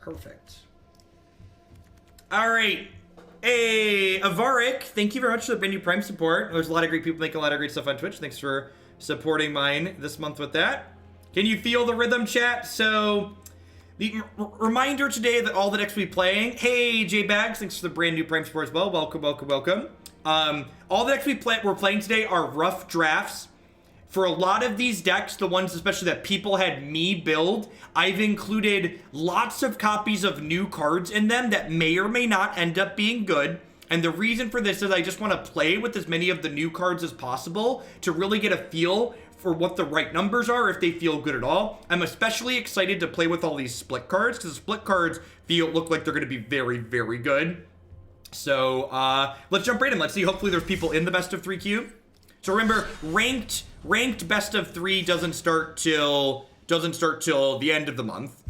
Perfect. All right. Hey, Avarik, thank you very much for the brand new Prime support. There's a lot of great people making a lot of great stuff on Twitch. Thanks for supporting mine this month with that. Can you feel the rhythm, chat? So, the reminder today that all the decks we'll be playing. Hey, J-Bags, thanks for the brand new Prime support as well. Welcome, welcome, welcome. All the decks we're playing today are rough drafts. For a lot of these decks, the ones especially that people had me build, I've included lots of copies of new cards in them that may or may not end up being good. And the reason for this is I just want to play with as many of the new cards as possible to really get a feel for what the right numbers are, if they feel good at all. I'm especially excited to play with all these split cards, because the split cards look like they're going to be very, very good. So let's jump right in. Let's see. Hopefully there's people in the best of 3 queue. So remember, ranked best of 3 doesn't start till the end of the month.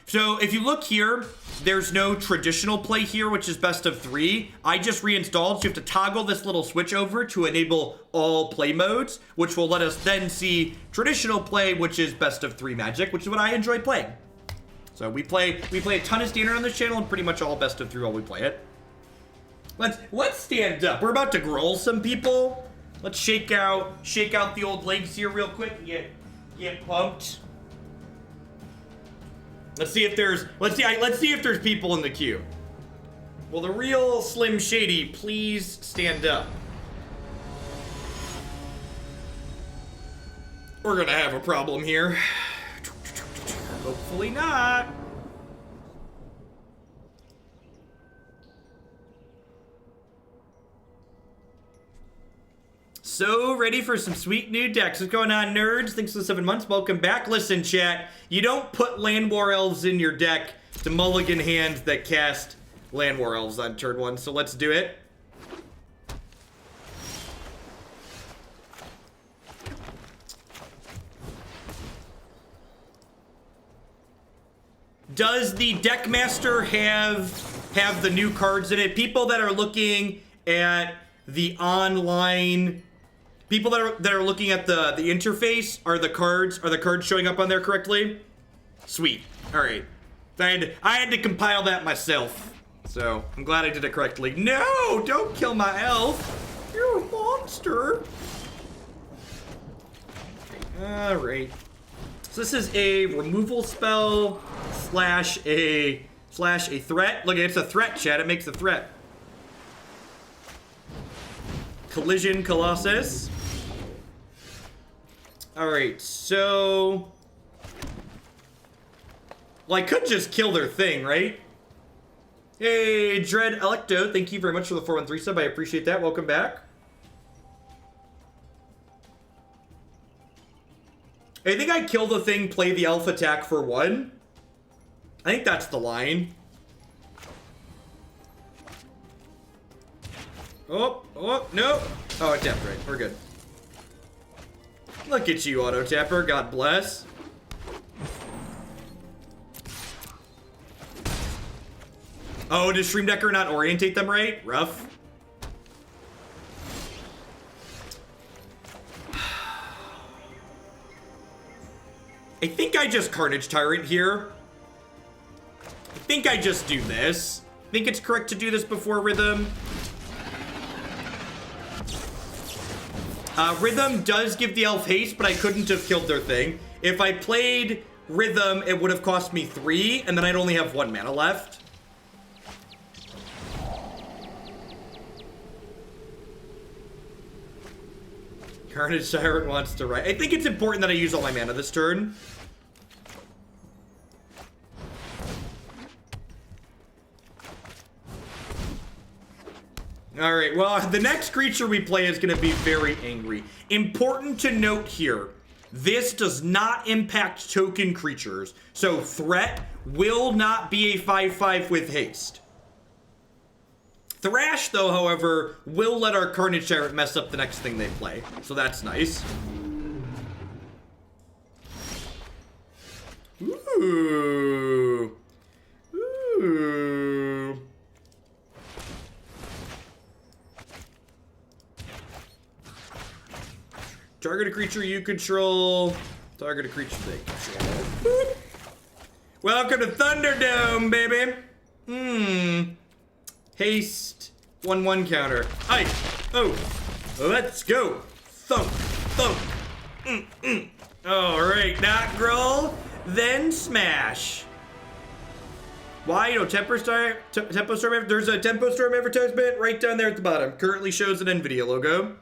So if you look here, there's no traditional play here, which is best of 3. I just reinstalled, so you have to toggle this little switch over to enable all play modes, which will let us then see traditional play, which is best of 3 Magic, which is what I enjoy playing. So we play a ton of standard on this channel, and pretty much all best of 3 while we play it. Let's stand up. We're about to Gruul some people. Let's shake out the old legs here real quick and get pumped. Let's see if there's people in the queue. Will the real Slim Shady please stand up? We're gonna have a problem here. Hopefully not. So ready for some sweet new decks. What's going on, nerds? Thanks for the 7 months. Welcome back. Listen, chat, you don't put Llanowar Elves in your deck to mulligan hands that cast Llanowar Elves on turn 1, so let's do it. Does the Deckmaster have the new cards in it? People that are looking at the online... People that are looking at the interface, are the cards showing up on there correctly? Sweet. All right. I had to compile that myself, so I'm glad I did it correctly. No, don't kill my elf. You're a monster. All right. So this is a removal spell slash a threat. Look, it's a threat, chat. It makes a threat. Collision Colossus. Alright, so... Well, I could just kill their thing, right? Hey, Dread Electo, thank you very much for the 413 sub. I appreciate that. Welcome back. I think I kill the thing, play the elf attack for 1. I think that's the line. Oh, no. Oh, it tapped right. We're good. Look at you, Auto Tapper. God bless. Oh, does Stream Decker not orientate them right? Rough. I think I just Carnage Tyrant here. I think I just do this. I think it's correct to do this before Rhythm. Rhythm does give the elf haste, but I couldn't have killed their thing. If I played Rhythm, it would have cost me 3, and then I'd only have 1 mana left. Carnage Tyrant wants to write. I think it's important that I use all my mana this turn. Alright, well, the next creature we play is going to be very angry. Important to note here, this does not impact token creatures, so threat will not be a 5/5 with haste. Thrash, though, however, will let our Carnage Tyrant mess up the next thing they play, so that's nice. Ooh. Ooh. Target a creature you control. Target a creature they control. Welcome to Thunderdome, baby. Haste. 1/1 counter. Aye. Oh. Let's go. Thump. Thump. Alright, not Gruul. Then smash. Why? Tempo Storm. There's a Tempo Storm advertisement right down there at the bottom. Currently shows an NVIDIA logo.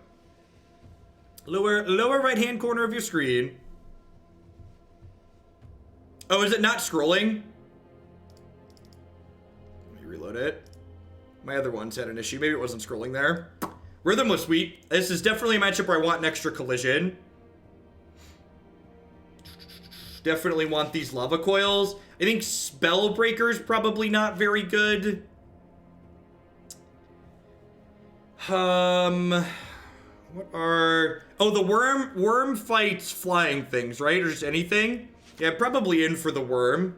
Lower right hand corner of your screen. Oh, is it not scrolling? Let me reload it. My other ones had an issue. Maybe it wasn't scrolling there. Rhythm was sweet. This is definitely a matchup where I want an extra collision. Definitely want these Lava Coils. I think Spellbreaker's probably not very good. What are... Oh, the Wurm fights flying things, right? Or just anything? Yeah, probably in for the Wurm.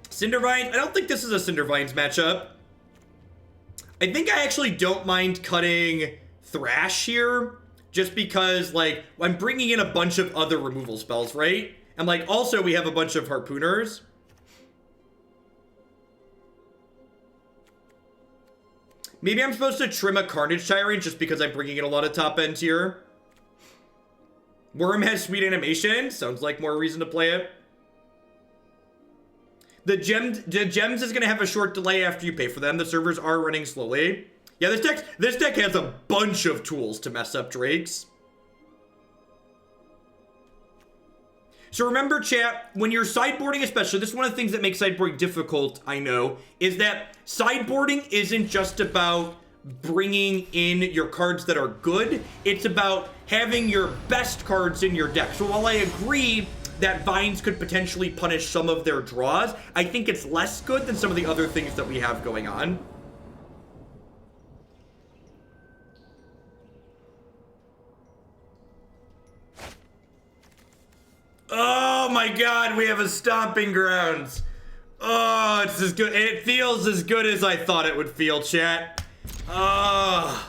Cindervines. I don't think this is a Cindervines matchup. I think I actually don't mind cutting Thrash here. Just because, like, I'm bringing in a bunch of other removal spells, right? And, like, also we have a bunch of Harpooners. Maybe I'm supposed to trim a Carnage Tyrant just because I'm bringing in a lot of top end here. Wurm has sweet animation. Sounds like more reason to play it. The gems is going to have a short delay after you pay for them. The servers are running slowly. Yeah, this deck has a bunch of tools to mess up Drakes. So remember, chat, when you're sideboarding especially, this is one of the things that makes sideboarding difficult, I know, is that sideboarding isn't just about bringing in your cards that are good. It's about having your best cards in your deck. So while I agree that Vines could potentially punish some of their draws, I think it's less good than some of the other things that we have going on. Oh my god, we have a Stomping Grounds. Oh, it's as good. It feels as good as I thought it would feel, chat. Oh.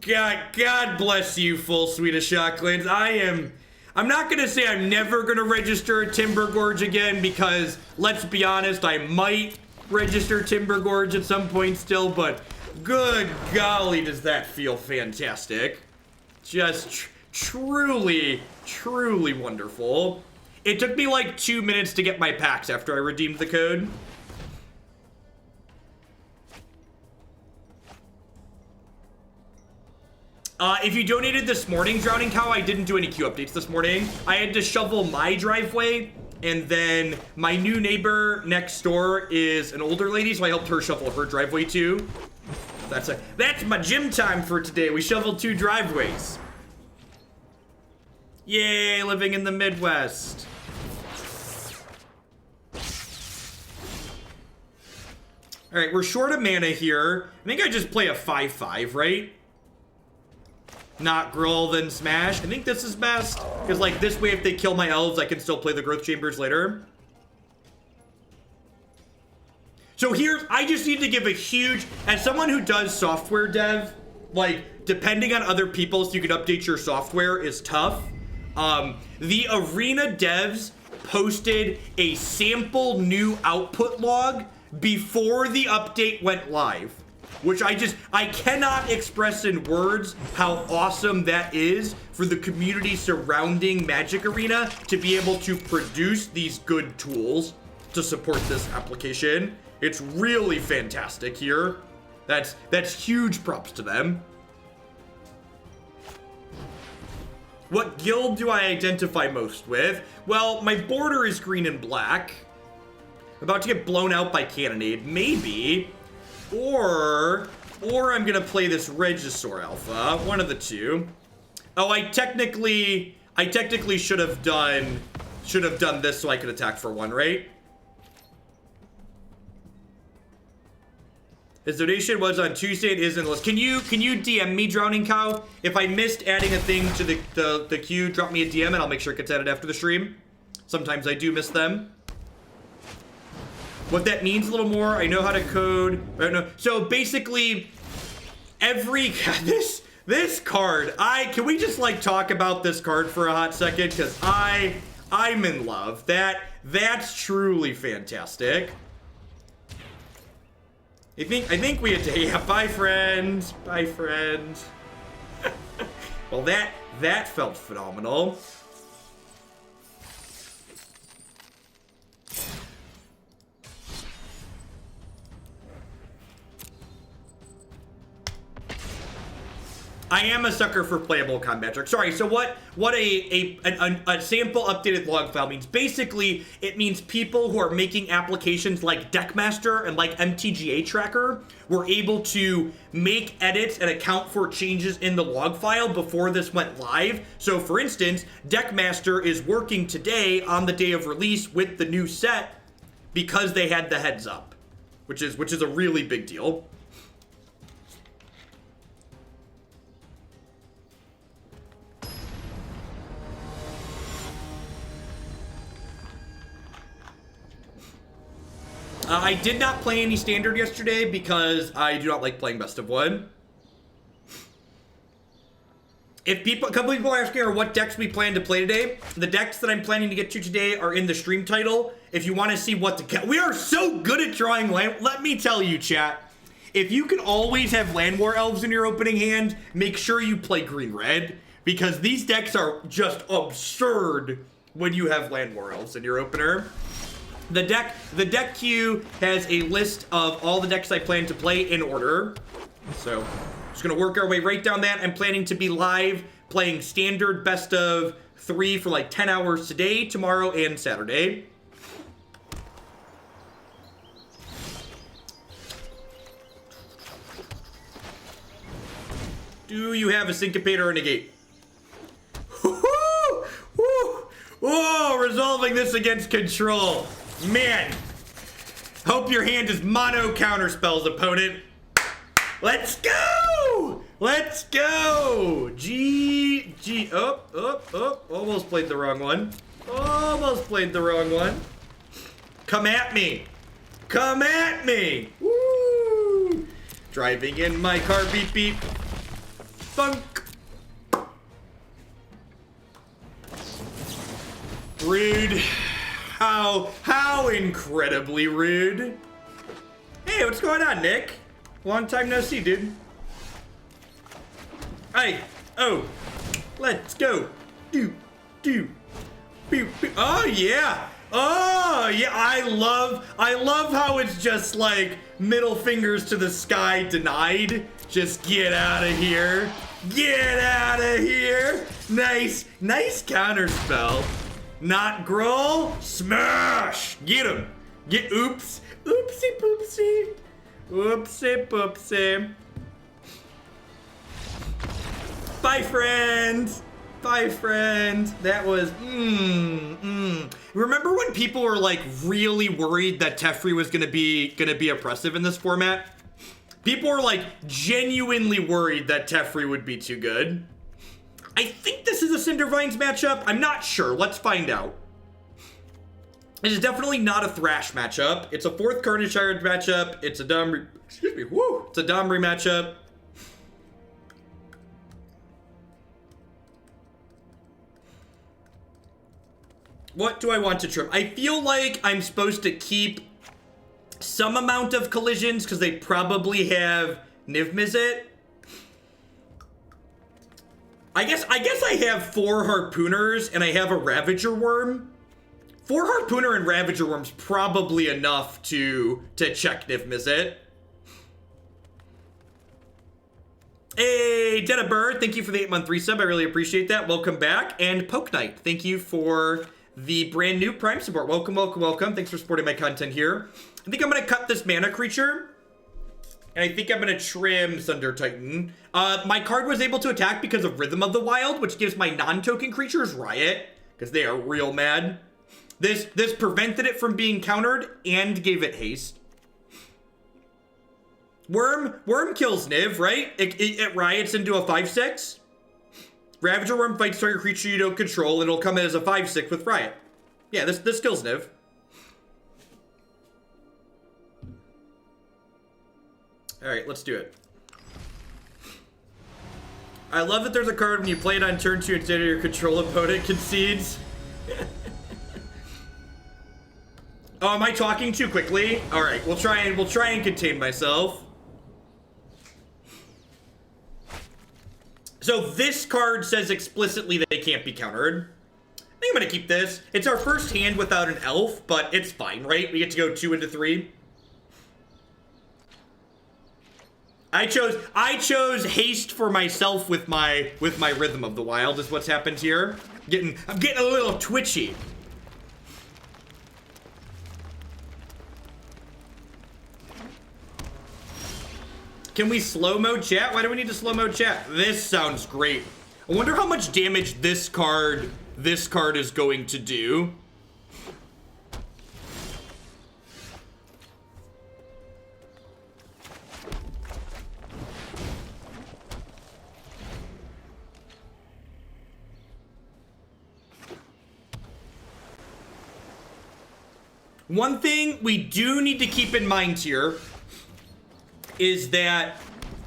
God bless you, full suite of Shocklands. I'm not gonna say I'm never gonna register a Timber Gorge again, because let's be honest, I might register Timber Gorge at some point still, but good golly, does that feel fantastic. Just truly wonderful. It took me like 2 minutes to get my packs after I redeemed the code. If you donated this morning, Drowning Cow, I didn't do any queue updates this morning. I had to shovel my driveway, and then my new neighbor next door is an older lady, so I helped her shovel her driveway too. That's my gym time for today. We shoveled 2 driveways. Yay, living in the Midwest. All right, we're short of mana here. I think I just play a 5/5, right? Not Gruul, then smash. I think this is best, because like this way, if they kill my elves, I can still play the Growth Chambers later. So here, I just need to give a huge, as someone who does software dev, like depending on other people so you can update your software is tough. The Arena devs posted a sample new output log before the update went live, which I cannot express in words how awesome that is for the community surrounding Magic Arena to be able to produce these good tools to support this application. It's really fantastic here. That's huge props to them. What guild do I identify most with? Well, my border is green and black. About to get blown out by Cannonade, maybe. Or I'm gonna play this Regisaur Alpha, one of the two. Oh, I technically should have done this so I could attack for 1, right? His donation was on Tuesday. It is in the list. Can you DM me, Drowning Cow? If I missed adding a thing to the queue, drop me a DM and I'll make sure it gets added after the stream. Sometimes I do miss them. What that means a little more, I know how to code. I don't know. So basically, this card, can we just like talk about this card for a hot second? Because I I'm in love. That's truly fantastic. I think we had to, yeah, bye friend. Bye friend. Well, that felt phenomenal. I am a sucker for playable combat tricks. Sorry, so what a sample updated log file means. Basically, it means people who are making applications like Deckmaster and like MTGA Tracker were able to make edits and account for changes in the log file before this went live. So for instance, Deckmaster is working today on the day of release with the new set because they had the heads up, which is a really big deal. I did not play any standard yesterday because I do not like playing best of one. A couple people are asking what decks we plan to play today. The decks that I'm planning to get to today are in the stream title. If you want to see what we are so good at drawing land. Let me tell you, chat. If you can always have Llanowar Elves in your opening hand, make sure you play green-red, because these decks are just absurd when you have Llanowar Elves in your opener. The deck queue has a list of all the decks I plan to play in order. So, just gonna work our way right down that. I'm planning to be live playing standard best of 3 for like 10 hours today, tomorrow, and Saturday. Do you have a Syncopate or a Negate? Oh, resolving this against control. Man, hope your hand is mono counter spells, opponent. Let's go! Let's go! Almost played the wrong one. Almost played the wrong one. Come at me. Come at me. Woo! Driving in my car, beep beep. Funk. Rude. How incredibly rude. Hey, what's going on, Nick? Long time no see, dude. Hey, oh, let's go. Do, pew, pew. Oh yeah. Oh yeah, I love how it's just like middle fingers to the sky denied. Just get out of here. Get out of here. Nice counter spell. Not Gruul. Smash! Get him. Oops. Oopsie poopsie. Oopsie poopsie. Bye, friend. Bye, friend. That was, Remember when people were like really worried that Teferi was gonna be oppressive in this format? People were like genuinely worried that Teferi would be too good. I think this is a Cindervines matchup. I'm not sure. Let's find out. It is definitely not a Thrash matchup. It's a 4th Carnage Tyrant matchup. It's a Domri. Excuse me. Woo! It's a Domri matchup. What do I want to trim? I feel like I'm supposed to keep some amount of collisions because they probably have Niv Mizzet. I guess I have 4 Harpooners and I have a Ravager Wurm. 4 Harpooner and Ravager Wurm's probably enough to check Niv Mizzet. Hey, Jenna Bird, thank you for the 8-month resub. I really appreciate that. Welcome back. And Poke Knight, thank you for the brand new Prime support. Welcome, welcome, welcome. Thanks for supporting my content here. I think I'm going to cut this mana creature. And I think I'm going to trim Thunder Titan. My card was able to attack because of Rhythm of the Wild, which gives my non-token creatures Riot, because they are real mad. This prevented it from being countered and gave it haste. Wurm kills Niv, right? It riots into a 5/6. Ravager Wurm fights target creature you don't control, and it'll come in as a 5/6 with Riot. Yeah, this kills Niv. Alright, let's do it. I love that there's a card when you play it on turn 2 instead of your control opponent concedes. Oh, am I talking too quickly? All right, we'll try and contain myself. So this card says explicitly that they can't be countered. I think I'm gonna keep this. It's our first hand without an elf, but it's fine, right? We get to go 2 into 3. I chose haste for myself with my Rhythm of the Wild is what's happened here. I'm getting a little twitchy. Can we slow-mo chat? Why do we need to slow-mo chat? This sounds great. I wonder how much damage this card is going to do. One thing we do need to keep in mind here is that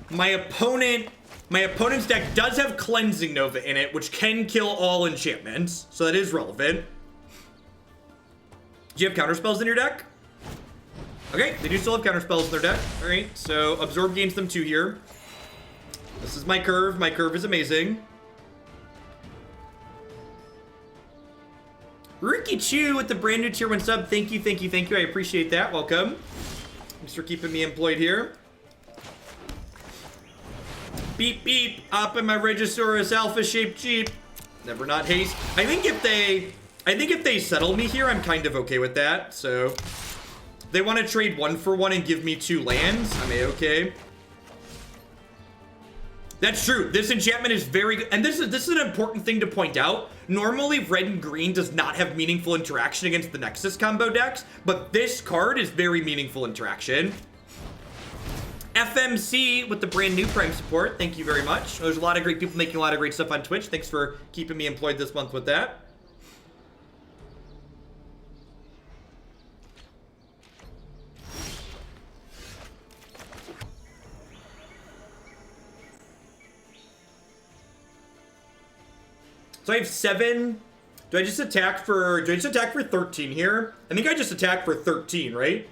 my opponent's deck does have Cleansing Nova in it, which can kill all enchantments, so that is relevant. Do you have counterspells in your deck? Okay, they do still have counterspells in their deck. All right, so Absorb gains them 2 here. This is my curve. My curve is amazing. Ricky Chu with the brand new tier 1 sub. Thank you, thank you, thank you. I appreciate that. Welcome. Thanks for keeping me employed here. Beep, beep. Up in my Regisaur Alpha shaped Jeep. Never not haste. I think if they settle me here, I'm kind of okay with that. So if they want to trade 1 for 1 and give me 2 lands, I'm a-okay. That's true. This enchantment is very good. And this is an important thing to point out. Normally, red and green does not have meaningful interaction against the Nexus combo decks, but this card is very meaningful interaction. FMC with the brand new Prime support. Thank you very much. There's a lot of great people making a lot of great stuff on Twitch. Thanks for keeping me employed this month with that. So I have 7. Do I just attack for 13 here? I think I just attack for 13, right?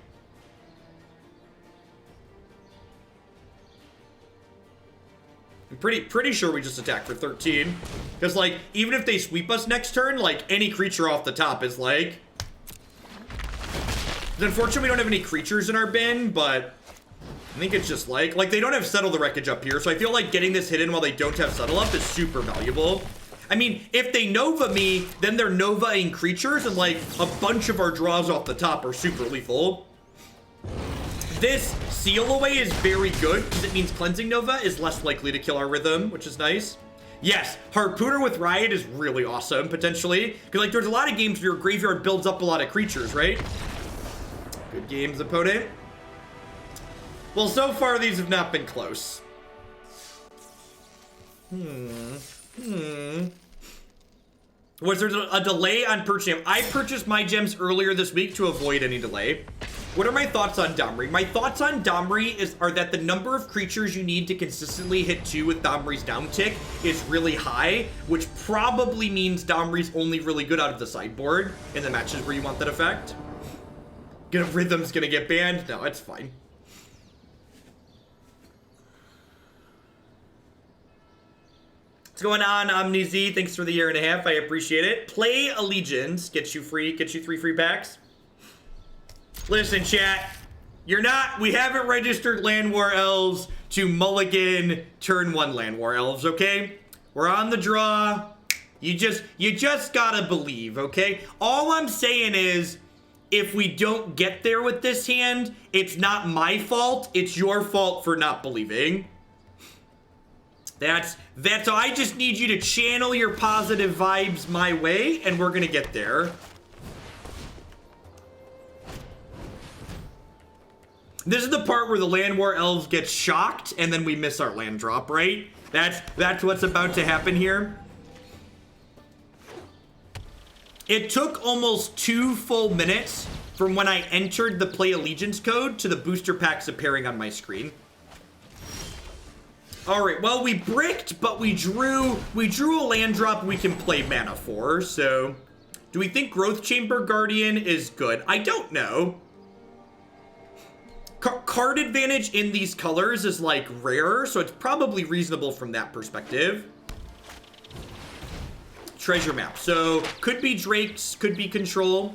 I'm pretty sure we just attack for 13. Because, like, even if they sweep us next turn, like, any creature off the top is, like... Unfortunately, we don't have any creatures in our bin, but... I think it's just, like, they don't have Settle the Wreckage up here, so I feel like getting this hidden while they don't have Settle up is super valuable. I mean, if they Nova me, then they're Nova-ing creatures, and, like, a bunch of our draws off the top are super lethal. This Seal Away is very good, because it means Cleansing Nova is less likely to kill our Rhythm, which is nice. Yes, Harpooner with Riot is really awesome, potentially. Because, like, there's a lot of games where your graveyard builds up a lot of creatures, right? Good games, opponent. Well, so far, these have not been close. Was there a delay on purchasing? I purchased my gems earlier this week to avoid any delay. What are my thoughts on Domri? My thoughts on Domri are that the number of creatures you need to consistently hit 2 with Domri's downtick is really high, which probably means Domri's only really good out of the sideboard in the matches where you want that effect. Rhythm's gonna get banned? No, it's fine. What's going on, OmniZ? Thanks for the 1.5 years. I appreciate it. Play Allegiance. Get you 3 free packs. Listen, chat. We haven't registered Llanowar Elves to mulligan turn 1 Llanowar Elves, okay? We're on the draw. You just gotta believe, okay? All I'm saying is, if we don't get there with this hand, it's not my fault. It's your fault for not believing. That's all. I just need you to channel your positive vibes my way, and we're gonna get there. This is the part where the Llanowar Elves get shocked, and then we miss our land drop, right? That's what's about to happen here. It took almost 2 full minutes from when I entered the Play Allegiance code to the booster packs appearing on my screen. Alright, well, we bricked, but we drew a land drop we can play mana for, so Do we think Growth Chamber Guardian is good? I don't know. Card advantage in these colors is like rare, so it's probably reasonable from that perspective. Treasure map. So could be Drakes, could be Control.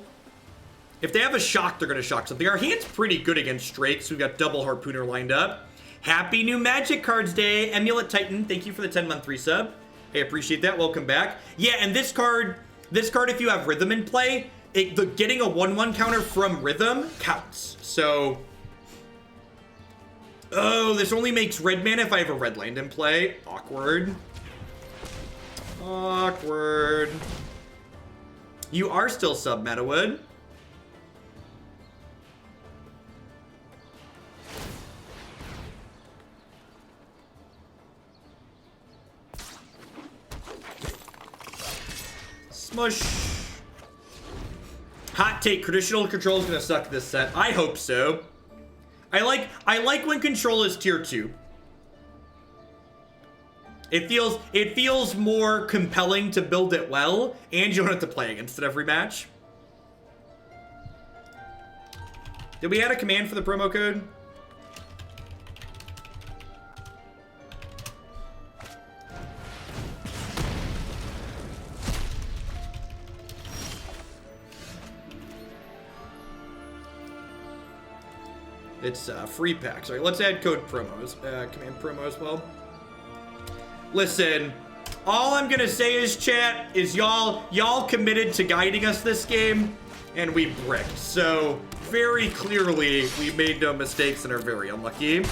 If they have a shock, they're going to shock something. Our hand's pretty good against Drakes. We've got double Harpooner lined up. Happy new Magic Cards Day. Emulet Titan, thank you for the 10-month resub. I appreciate that. Welcome back. Yeah, and this card, if you have Rhythm in play, getting a 1/1 counter from Rhythm counts. So, oh, this only makes red mana if I have a red land in play. Awkward. Awkward. You are still sub Metawood. Smush. Hot take, traditional control is gonna suck this set. I hope so. I like when control is tier 2. It feels more compelling to build it well, and you don't have to play against it every match. Did we add a command for the promo code? It's free packs. All right, let's add code promos, command promo as well. Listen, all I'm gonna say is, chat, is y'all committed to guiding us this game, and we bricked. So very clearly, we made no mistakes and are very unlucky.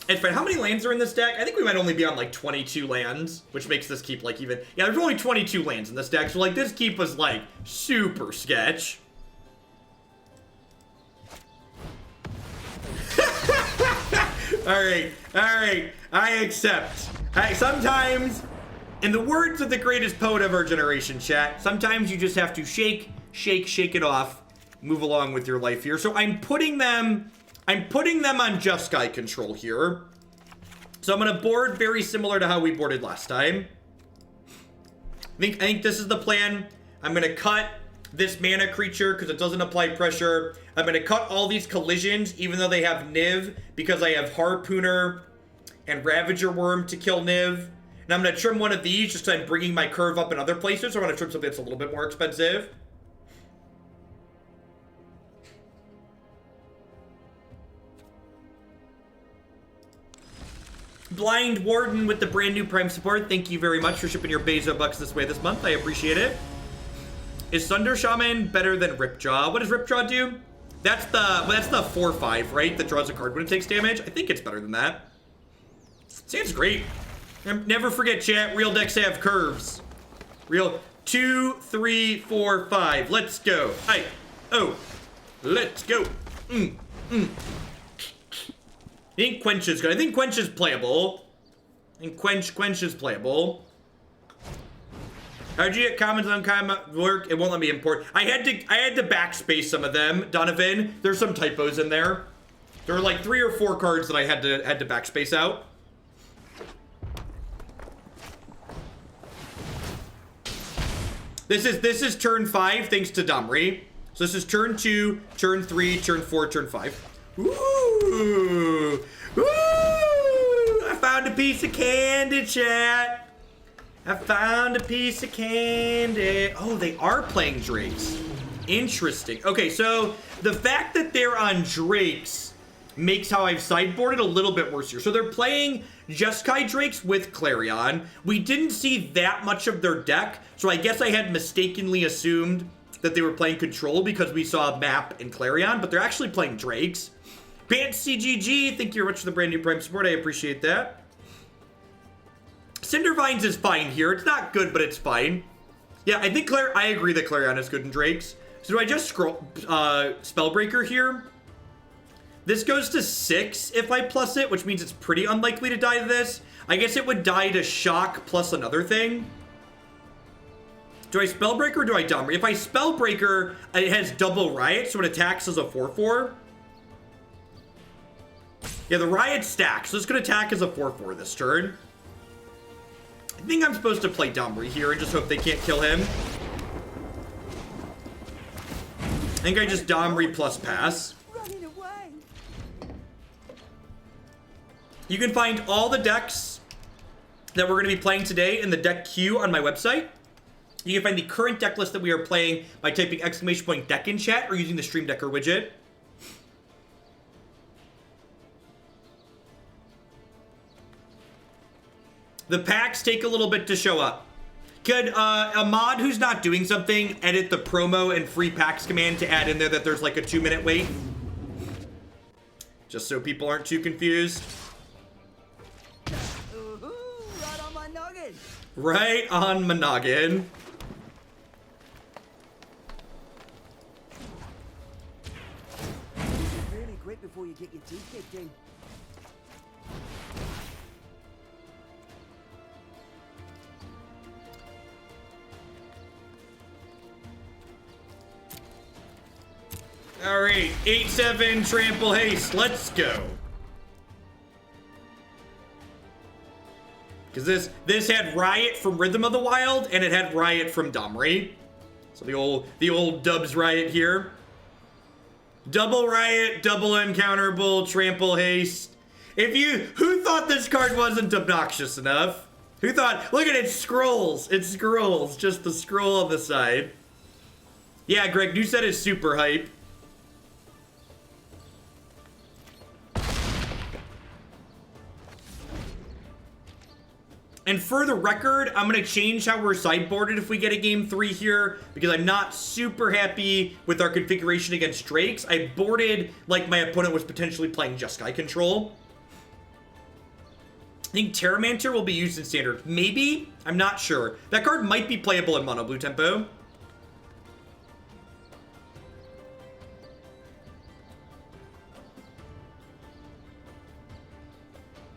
And Fred, how many lands are in this deck? I think we might only be on like 22 lands, which makes this keep like even. Yeah, there's only 22 lands in this deck, so like this keep was like super sketch. All right, I accept. Sometimes, in the words of the greatest poet of our generation, chat, sometimes you just have to shake it off, move along with your life here. So I'm putting them on Jeskai control here. So I'm gonna board very similar to how we boarded last time. I think this is the plan. I'm gonna cut this mana creature because it doesn't apply pressure. I'm gonna cut all these collisions even though they have Niv because I have Harpooner and Ravager Wurm to kill Niv. And I'm gonna trim one of these just because I'm bringing my curve up in other places. So I'm gonna trim something that's a little bit more expensive. Blind Warden with the brand new Prime support. Thank you very much for shipping your Bezo bucks this way this month. I appreciate it. Is Thunder Shaman better than Ripjaw? What does Ripjaw do? That's the 4/5, right? That draws a card when it takes damage. I think it's better than that. Sounds great. Never forget, chat. Real decks have curves. Real 2, 3, 4, 5. Let's go. Hey, oh, let's go. I think Quench is good. I think Quench is playable. I think Quench is playable. How'd you get comments on comment work? It won't let me import. I had to backspace some of them, Donovan. There's some typos in there. There were like 3 or 4 cards that I had to backspace out. This is turn 5 thanks to Domri. So this is turn 2, turn 3, turn 4, turn 5. Ooh! Ooh! I found a piece of candy, chat. I found a piece of candy. Oh, they are playing Drakes. Interesting. Okay, so the fact that they're on Drakes makes how I've sideboarded a little bit worse here. So they're playing Jeskai Drakes with Clarion. We didn't see that much of their deck, so I guess I had mistakenly assumed that they were playing Control because we saw Map and Clarion, but they're actually playing Drakes. Bant CGG, thank you very much for the brand new Prime support. I appreciate that. Cindervines is fine here. It's not good, but it's fine. Yeah, I think I agree that Clarion is good in Drakes. So do I just scroll Spellbreaker here? This goes to 6 if I plus it, which means it's pretty unlikely to die to this. I guess it would die to Shock plus another thing. Do I Spellbreaker or do I Domri? If I Spellbreaker, it has double Riot, so it attacks as a 4/4. Yeah, the Riot stacks. So it's going to attack as a 4/4 this turn. I think I'm supposed to play Domri here and just hope they can't kill him. I think I just Domri plus pass. You can find all the decks that we're going to be playing today in the deck queue on my website. You can find the current deck list that we are playing by typing !deck in chat or using the Stream Decker widget. The packs take a little bit to show up. Could a mod who's not doing something edit the promo and free packs command to add in there that there's like a 2-minute wait? Just so people aren't too confused. Right on my noggin. Right on my noggin. Really quick before you get your teeth kicked in. All right, 8/7 trample haste. Let's go. Because this had Riot from Rhythm of the Wild and it had Riot from Domri. So the old Dubs Riot here. Double Riot, double uncounterable, trample haste. Who thought this card wasn't obnoxious enough? Who thought, look at it, scrolls. It scrolls, just the scroll on the side. Yeah, Greg, new set is super hype. And for the record, I'm going to change how we're sideboarded if we get a game 3 here, because I'm not super happy with our configuration against Drakes. I boarded like my opponent was potentially playing Jeskai control. I think Terramancer will be used in Standard. Maybe? I'm not sure. That card might be playable in Mono Blue Tempo.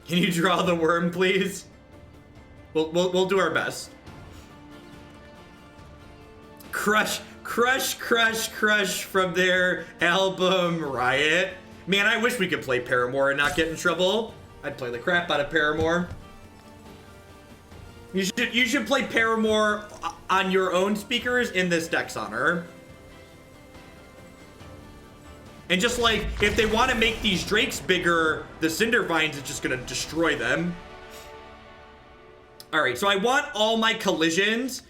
Can you draw the worm, please? We'll do our best. Crush from their album Riot. Man, I wish we could play Paramore and not get in trouble. I'd play the crap out of Paramore. You should play Paramore on your own speakers in this deck's honor. And just like, if they want to make these Drakes bigger, the Cindervines is just going to destroy them. Alright, so I want all my collisions.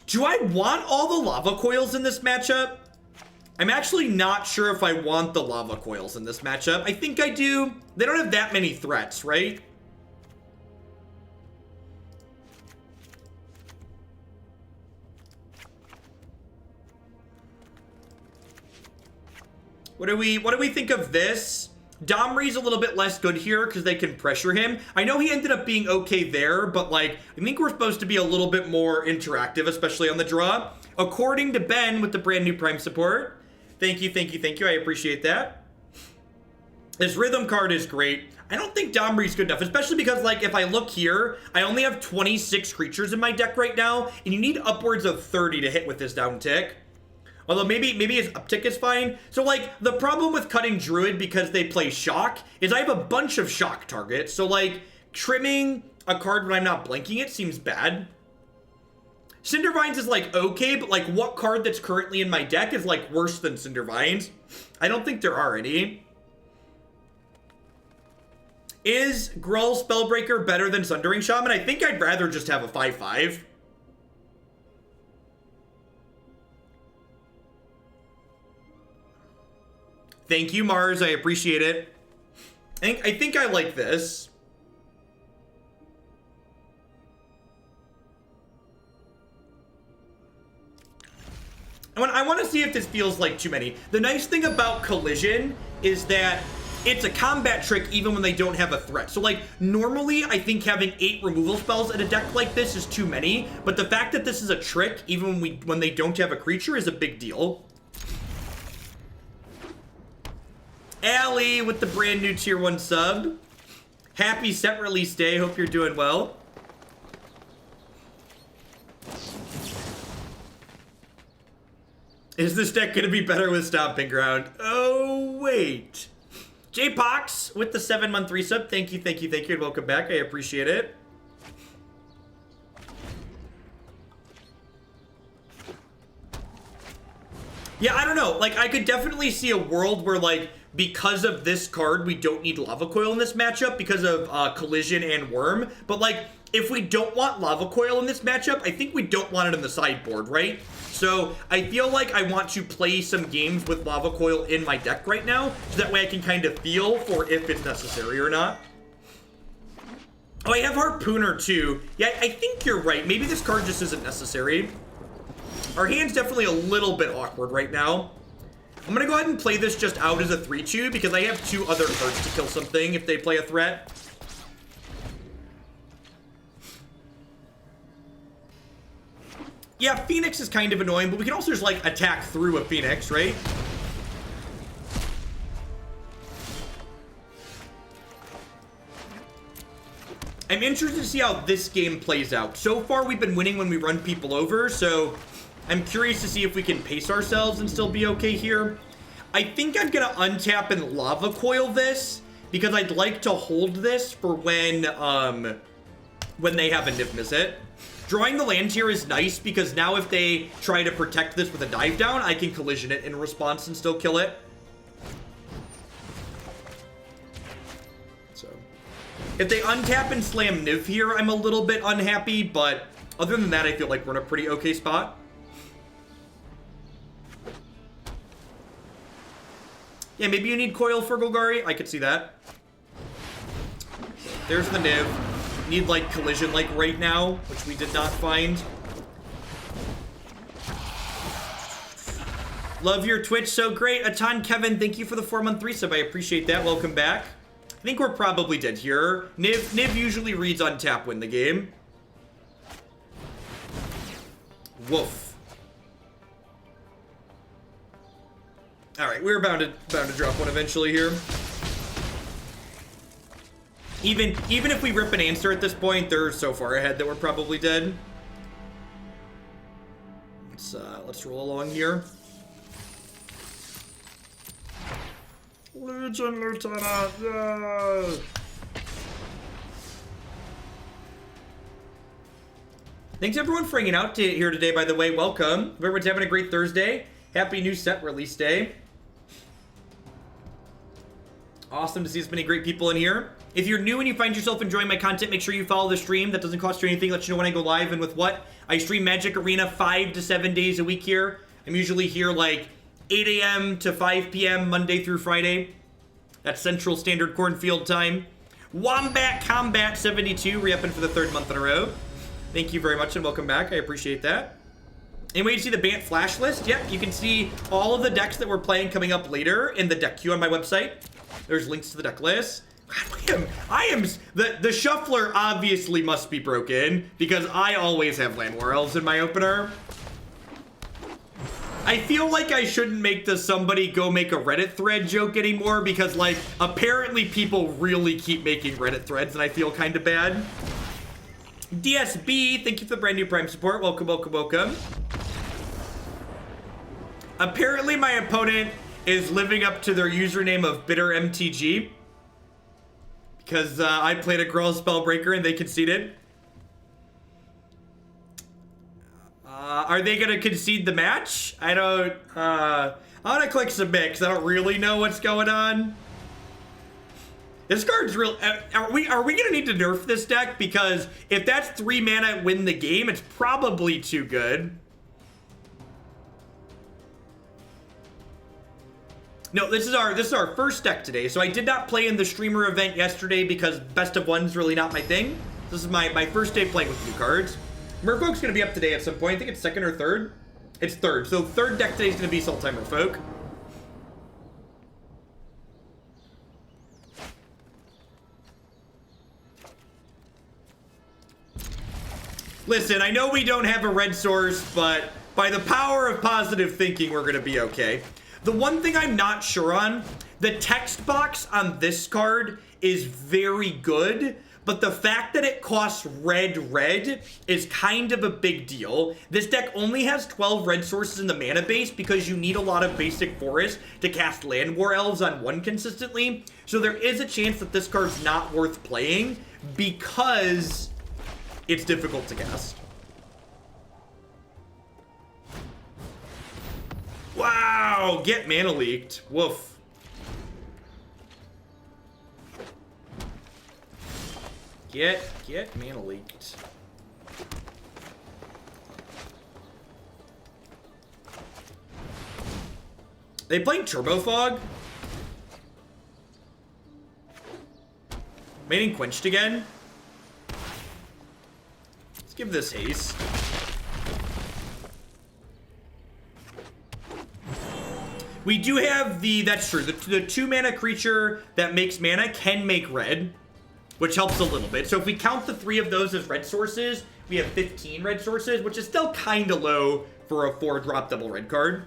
Do I want all the Lava Coils in this matchup? I'm actually not sure if I want the Lava Coils in this matchup. I think I do. They don't have that many threats, right? What do we think of this? Domri's a little bit less good here because they can pressure him. I know he ended up being okay there, but like, I think we're supposed to be a little bit more interactive, especially on the draw. According to Ben with the brand new Prime support. Thank you. I appreciate that. This Rhythm card is great. I don't think Domri's good enough, especially because like, if I look here, I only have 26 creatures in my deck right now, and you need upwards of 30 to hit with this down tick. Although maybe his uptick is fine. So like, the problem with cutting Druid because they play Shock is I have a bunch of Shock targets. So like, trimming a card when I'm not blanking it seems bad. Cindervines is like okay, but like what card that's currently in my deck is like worse than Cindervines? I don't think there are any. Is Gruul Spellbreaker better than Sundering Shaman? I think I'd rather just have a 5/5. Thank you, Mars. I appreciate it. I think I like this. I want to see if this feels like too many. The nice thing about Collision is that it's a combat trick even when they don't have a threat. So like, normally I think having 8 removal spells in a deck like this is too many, but the fact that this is a trick even when they don't have a creature is a big deal. Allie with the brand new tier 1 sub. Happy set release day. Hope you're doing well. Is this deck going to be better with Stomping Ground? Oh, wait. J-Pox with the 7-month resub. Thank you, thank you, thank you, and welcome back. I appreciate it. Yeah, I don't know. Like, I could definitely see a world where, like, because of this card, we don't need Lava Coil in this matchup because of Collision and Wurm. But, like, if we don't want Lava Coil in this matchup, I think we don't want it in the sideboard, right? So I feel like I want to play some games with Lava Coil in my deck right now, so that way I can kind of feel for if it's necessary or not. Oh, I have Harpooner too. Yeah, I think you're right. Maybe this card just isn't necessary. Our hand's definitely a little bit awkward right now. I'm gonna go ahead and play this just out as a 3-2 because I have 2 other cards to kill something if they play a threat. Yeah, Phoenix is kind of annoying, but we can also just, like, attack through a Phoenix, right? I'm interested to see how this game plays out. So far, we've been winning when we run people over, so I'm curious to see if we can pace ourselves and still be okay here. I think I'm gonna untap and Lava Coil this, because I'd like to hold this for when they have a Niv Mizzet. Drawing the land here is nice because now if they try to protect this with a dive down, I can collision it in response and still kill it. So, if they untap and slam Niv here, I'm a little bit unhappy, but other than that, I feel like we're in a pretty okay spot. Yeah, maybe you need Coil for Golgari. I could see that. There's the Niv. Need, like, collision, like, right now, which we did not find. Love your Twitch, so great. A ton, Kevin, thank you for the 4-month resub. I appreciate that. Welcome back. I think we're probably dead here. Niv usually reads on tap win the game. Woof. Alright, we're bound to drop one eventually here. Even if we rip an answer at this point, they're so far ahead that we're probably dead. Let's roll along here. Legion Lieutenant, yeah! Thanks everyone for hanging out here today, by the way. Welcome. Hope everyone's having a great Thursday. Happy new set release day. Awesome to see as many great people in here. If you're new and you find yourself enjoying my content, make sure you follow the stream. That doesn't cost you anything. Let you know when I go live and with what. I stream Magic Arena 5 to 7 days a week here. I'm usually here like 8 a.m. to 5 p.m. Monday through Friday. That's Central Standard Cornfield time. Wombat Combat 72, re-upping for the 3rd month in a row. Thank you very much and welcome back. I appreciate that. Anyway, to see the Bant flash list, yep, you can see all of the decks that we're playing coming up later in the deck queue on my website. There's links to the deck list. God, the shuffler obviously must be broken because I always have Llanowar Elves in my opener. I feel like I shouldn't make the somebody go make a Reddit thread joke anymore because, like, apparently people really keep making Reddit threads and I feel kind of bad. DSB, thank you for the brand new Prime support. Welcome, welcome, welcome. Apparently my opponent is living up to their username of Bitter MTG. Because I played a Gruul Spellbreaker and they conceded. Are they going to concede the match? I don't... I'm going to click submit because I don't really know what's going on. This card's real... Are we going to need to nerf this deck? Because if that's 3 mana win the game, it's probably too good. No, this is our first deck today. So I did not play in the streamer event yesterday because best of one's really not my thing. This is my first day playing with new cards. Merfolk's gonna be up today at some point. I think it's 2nd or 3rd. It's 3rd. So 3rd deck today is gonna be Sultai Merfolk. Listen, I know we don't have a red source, but by the power of positive thinking, we're gonna be okay. The one thing I'm not sure on, the text box on this card is very good, but the fact that it costs red is kind of a big deal. This deck only has 12 red sources in the mana base because you need a lot of basic forest to cast Llanowar Elves on one consistently. So there is a chance that this card's not worth playing because it's difficult to cast. Wow, get mana leaked. Woof. Get mana leaked. They playing Turbo Fog? Mating quenched again? Let's give this haste. We do have that's true. The 2 mana creature that makes mana can make red, which helps a little bit. So if we count the 3 of those as red sources, we have 15 red sources, which is still kind of low for a 4-drop double red card.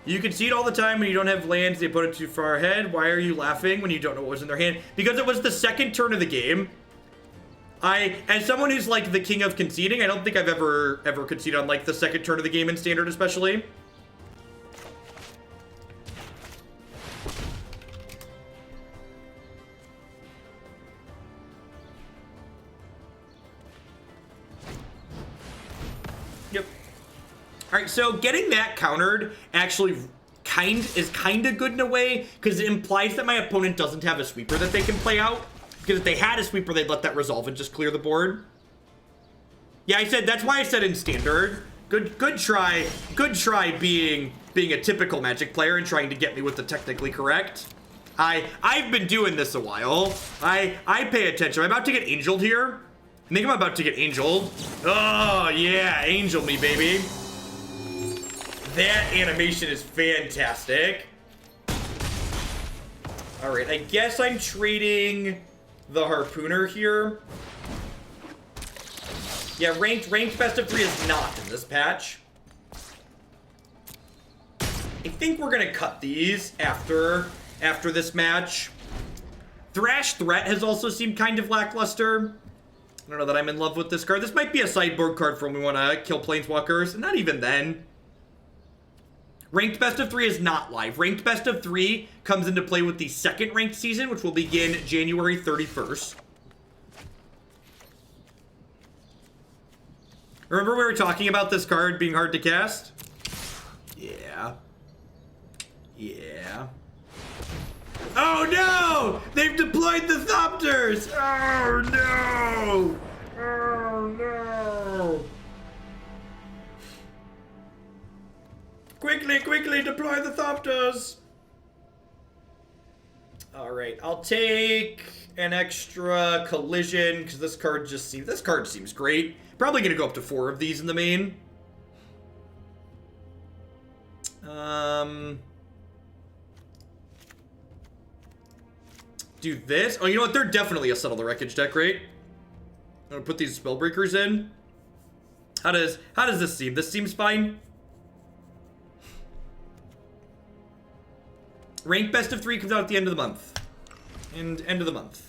You concede all the time when you don't have lands, they put it too far ahead. Why are you laughing when you don't know what was in their hand? Because it was the second turn of the game. As someone who's like the king of conceding, I don't think I've ever conceded on like the second turn of the game in Standard especially. Yep. All right, so getting that countered actually is kind of good in a way because it implies that my opponent doesn't have a sweeper that they can play out. Because if they had a sweeper, they'd let that resolve and just clear the board. Yeah, that's why I said in Standard. Good try being a typical Magic player and trying to get me with the technically correct. I've been doing this a while. I pay attention. I'm about to get angeled here. I think I'm about to get angeled. Oh yeah, angel me, baby. That animation is fantastic. All right, I guess I'm trading the Harpooner here. Yeah, ranked best of 3 is not in this patch. I think we're gonna cut these after this match. Thrash Threat has also seemed kind of lackluster. I don't know that I'm in love with this card. This might be a sideboard card for when we want to kill Planeswalkers. Not even then. Ranked Best of 3 is not live. Ranked Best of 3 comes into play with the second ranked season, which will begin January 31st. Remember we were talking about this card being hard to cast? Yeah. Yeah. Oh no! They've deployed the Thopters! Oh no! Oh no! Quickly deploy the Thopters! Alright, I'll take an extra collision, because this card seems great. Probably gonna go up to 4 of these in the main. Do this. Oh, you know what? They're definitely a Settle the Wreckage deck, right? I'm gonna put these Spellbreakers in. How does this seem? This seems fine. Rank Best of 3 comes out at the end of the month. End of the month.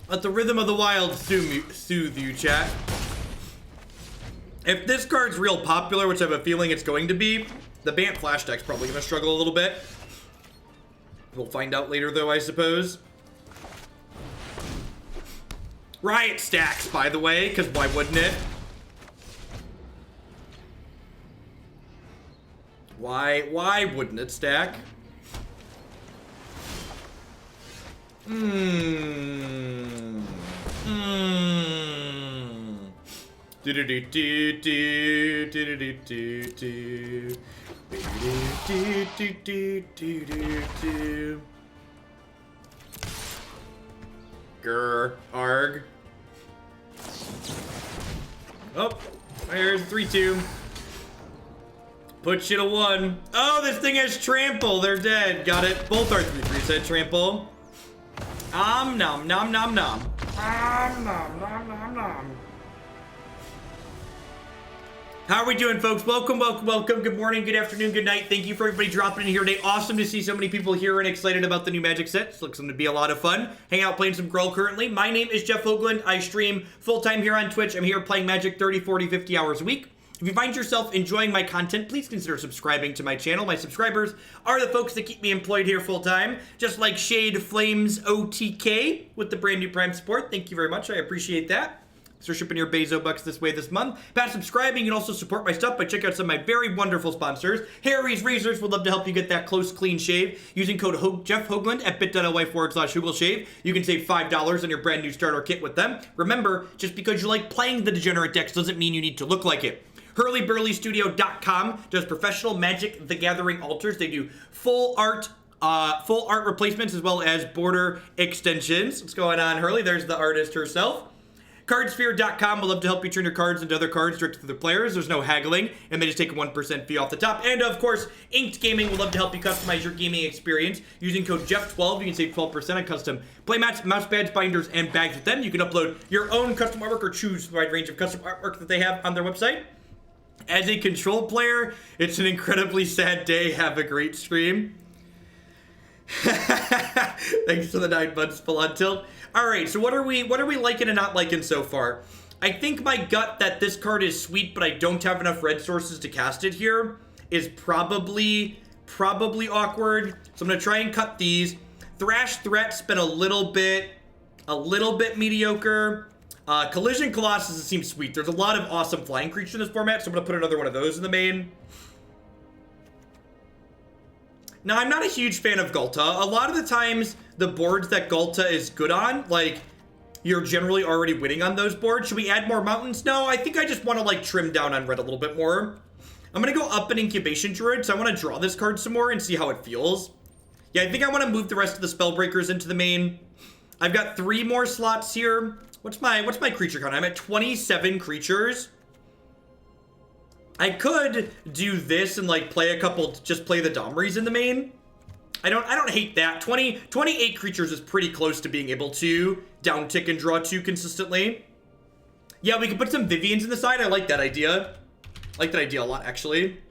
Let the rhythm of the wild soothe you, chat. If this card's real popular, which I have a feeling it's going to be, the Bant Flash deck's probably going to struggle a little bit. We'll find out later, though, I suppose. Riot stacks, by the way, because why wouldn't it? Why wouldn't it stack? Do do do do do do do do do do do do do do. Grr, arg. Oh, there's 3-2. Put you to 1. Oh, this thing has trample. They're dead. Got it. Both our 3/3 said trample. Nom nom nom nom. Nom nom nom nom nom. How are we doing, folks? Welcome, welcome, welcome. Good morning, good afternoon, good night. Thank you for everybody dropping in here today. Awesome to see so many people here and excited about the new Magic set. It looks to be a lot of fun. Hang out playing some Gruul currently. My name is Jeff Hoagland. I stream full-time here on Twitch. I'm here playing Magic 30, 40, 50 hours a week. If you find yourself enjoying my content, please consider subscribing to my channel. My subscribers are the folks that keep me employed here full-time, just like Shade Flames OTK with the brand new Prime support. Thank you very much. I appreciate that. So shipping your Bezo bucks this way this month. By subscribing, you can also support my stuff by checking out some of my very wonderful sponsors. Harry's Razors would love to help you get that close, clean shave. Using code Jeff Hoagland at bit.ly/HoogleShave, you can save $5 on your brand new starter kit with them. Remember, just because you like playing the degenerate decks doesn't mean you need to look like it. HurlyBurlyStudio.com does professional Magic the Gathering altars. They do full art replacements as well as border extensions. What's going on, Hurley? There's the artist herself. Cardsphere.com will love to help you turn your cards into other cards directly to the players. There's no haggling, and they just take a 1% fee off the top. And of course, Inked Gaming will love to help you customize your gaming experience. Using code Jeff12, you can save 12% on custom playmats, mouse pads, binders, and bags with them. You can upload your own custom artwork or choose the wide range of custom artwork that they have on their website. As a Control player, it's an incredibly sad day. Have a great stream. Thanks for the 9 months, full on tilt. All right, so what are we liking and not liking so far? I think my gut that this card is sweet, but I don't have enough red sources to cast it here is probably awkward. So I'm gonna try and cut these. Thrash Threat's been a little bit mediocre. Collision Colossus seems sweet. There's a lot of awesome flying creatures in this format, so I'm gonna put another one of those in the main. Now, I'm not a huge fan of Ghalta. A lot of the times, the boards that Ghalta is good on, like, you're generally already winning on those boards. Should we add more mountains? No, I think I just want to, like, trim down on red a little bit more. I'm going to go up an Incubation Druid, so I want to draw this card some more and see how it feels. Yeah, I think I want to move the rest of the Spellbreakers into the main. I've got 3 more slots here. What's my creature count? I'm at 27 creatures. I could do this and like play a couple, just play the Domris in the main. I don't hate that. 28 creatures is pretty close to being able to down tick and draw 2 consistently. Yeah, we can put some Viviens in the side. I like that idea. I like that idea a lot, actually.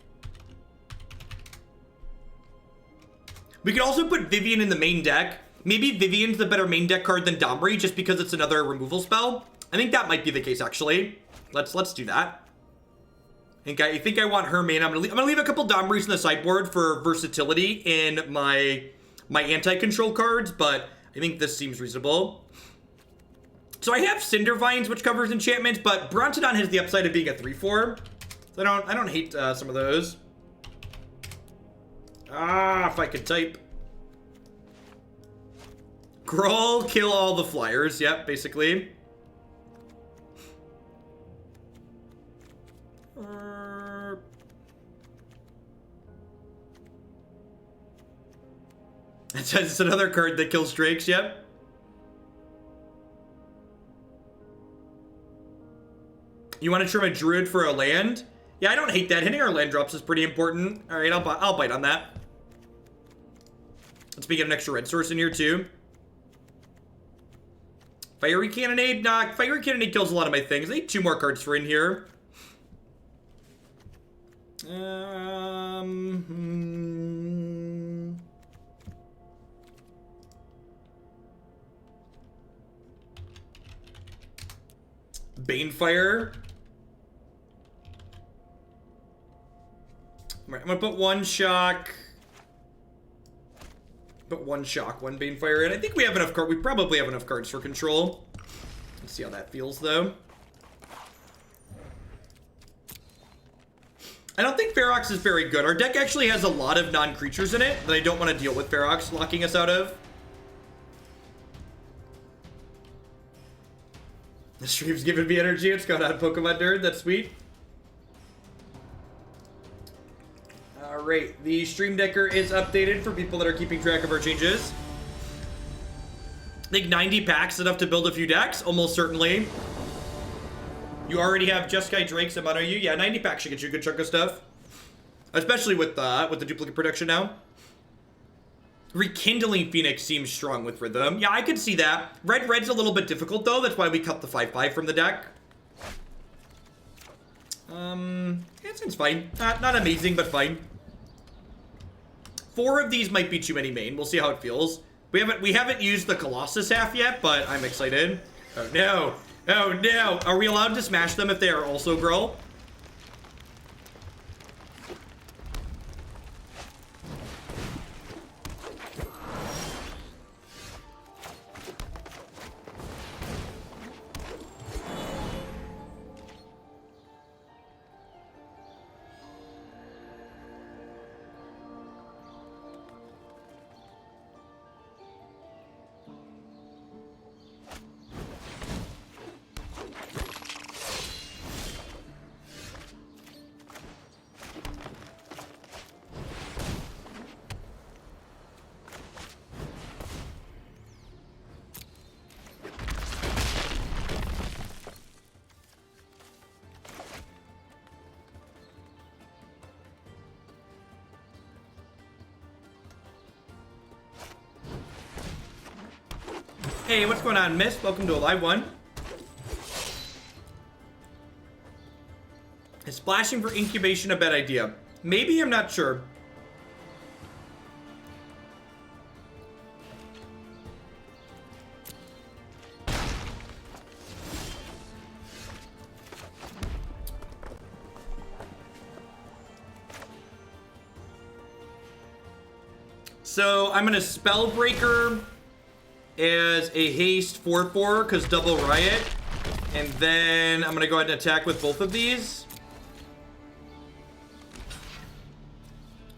We could also put Vivien in the main deck. Maybe Vivien's the better main deck card than Domri just because it's another removal spell. I think that might be the case, actually. Let's do that. I think I want her main. I'm gonna leave a couple Domris in the sideboard for versatility in my anti-control cards, but I think this seems reasonable. So I have Cindervines, which covers enchantments, but Brontodon has the upside of being a 3/4. So I don't hate some of those. If I could type. Kraul, kill all the flyers. Yep, basically. It says it's another card that kills drakes, yep. You want to trim a druid for a land? Yeah, I don't hate that. Hitting our land drops is pretty important. All right, I'll bite on that. Let's get an extra red source in here too. Fiery Cannonade? Nah, Fiery Cannonade kills a lot of my things. I need 2 more cards for in here. Banefire. Right, I'm gonna put one shock. Put one shock, one Banefire in. I think we have enough cards. We probably have enough cards for control. Let's see how that feels, though. I don't think Ferox is very good. Our deck actually has a lot of non-creatures in it that I don't want to deal with Ferox locking us out of. The stream's giving me energy. It's gone on Pokemon Nerd. That's sweet. Alright, the Stream Decker is updated for people that are keeping track of our changes. I think 90 packs is enough to build a few decks, almost certainly. You already have Jeskai Drakes and Mono U. Yeah, 90 packs should get you a good chunk of stuff. Especially with the duplicate production now. Rekindling Phoenix seems strong with Rhythm. Yeah, I could see that. Red's a little bit difficult, though. That's why we cut the 5/5 from the deck. It seems fine. Not amazing, but fine. 4 of these might be too many main. We'll see how it feels. We haven't used the Colossus half yet, but I'm excited. Oh no. Oh no. Are we allowed to smash them if they are also Gruul? Hey, what's going on, Miss? Welcome to a live one. Is splashing for incubation a bad idea? Maybe, I'm not sure. So, I'm gonna Spellbreaker as a haste 4/4 because double riot, and then I'm gonna go ahead and attack with both of these.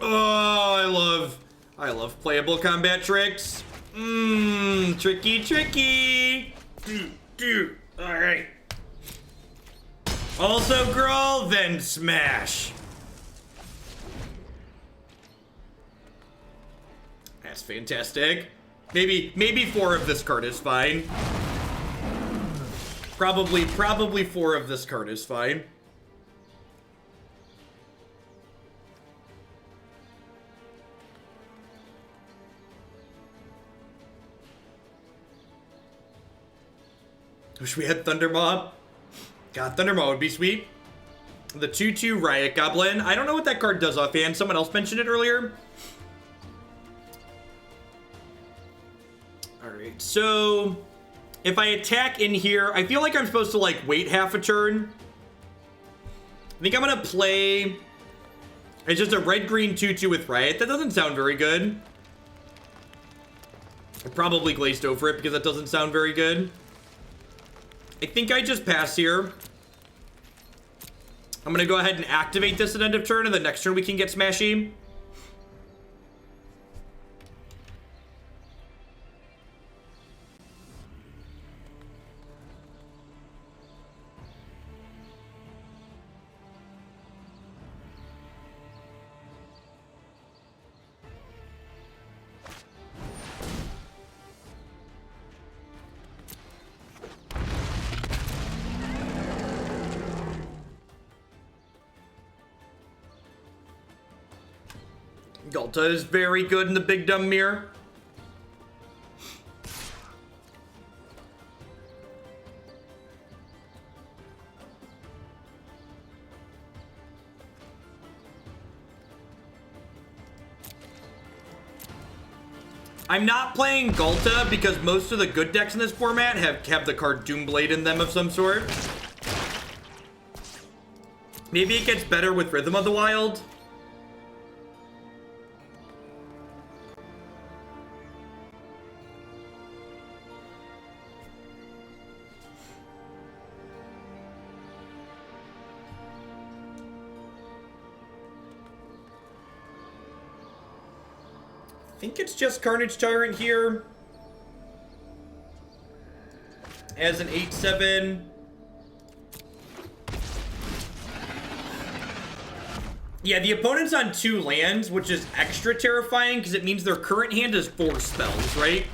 Oh, I love playable combat tricks. Tricky. All right. Also Gruul, then smash. That's fantastic. Maybe 4 of this card is fine. Probably 4 of this card is fine. Wish we had Thundermaw. God, Thundermaw would be sweet. The 2/2 Riot Goblin. I don't know what that card does offhand. Someone else mentioned it earlier. Alright, so if I attack in here, I feel like I'm supposed to like wait half a turn. I think I'm gonna play. It's just a red-green 2/2 with Riot. That doesn't sound very good. I probably glazed over it because that doesn't sound very good. I think I just pass here. I'm gonna go ahead and activate this at end of turn, and the next turn we can get smashy. Ghalta is very good in the Big Dumb Mirror. I'm not playing Ghalta because most of the good decks in this format have the card Doomblade in them of some sort. Maybe it gets better with Rhythm of the Wild. think it's just Carnage Tyrant here. As an 8/7. Yeah, the opponent's on 2 lands, which is extra terrifying because it means their current hand is 4 spells, right?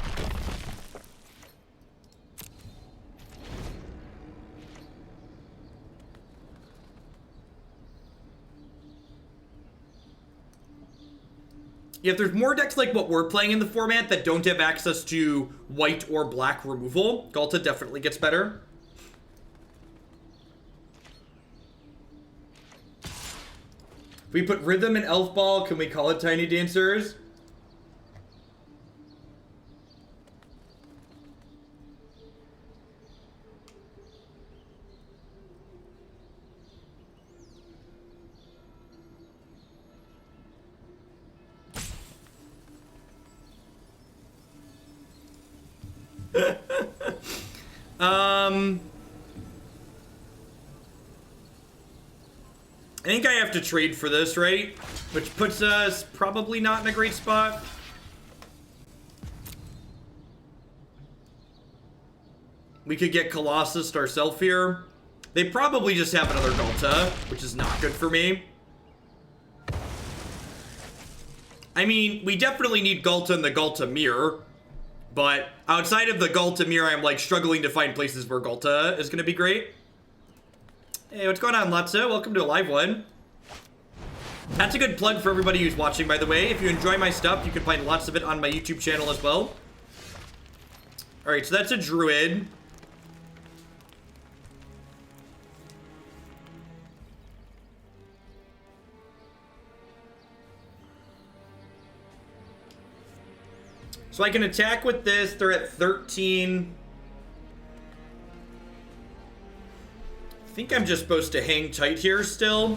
Yeah, if there's more decks like what we're playing in the format that don't have access to white or black removal, Ghalta definitely gets better. If we put Rhythm in Elf Ball, can we call it Tiny Dancers? I think I have to trade for this, right? Which puts us probably not in a great spot. We could get Colossus ourselves here. They probably just have another Ghalta, which is not good for me. I mean, we definitely need Ghalta in the Ghalta mirror. But outside of the Ghalta mirror, I'm like struggling to find places where Ghalta is going to be great. Hey, what's going on, Lotso? Welcome to a live one. That's a good plug for everybody who's watching, by the way. If you enjoy my stuff, you can find lots of it on my YouTube channel as well. Alright, so that's a Druid. So I can attack with this. They're at 13. I think I'm just supposed to hang tight here still.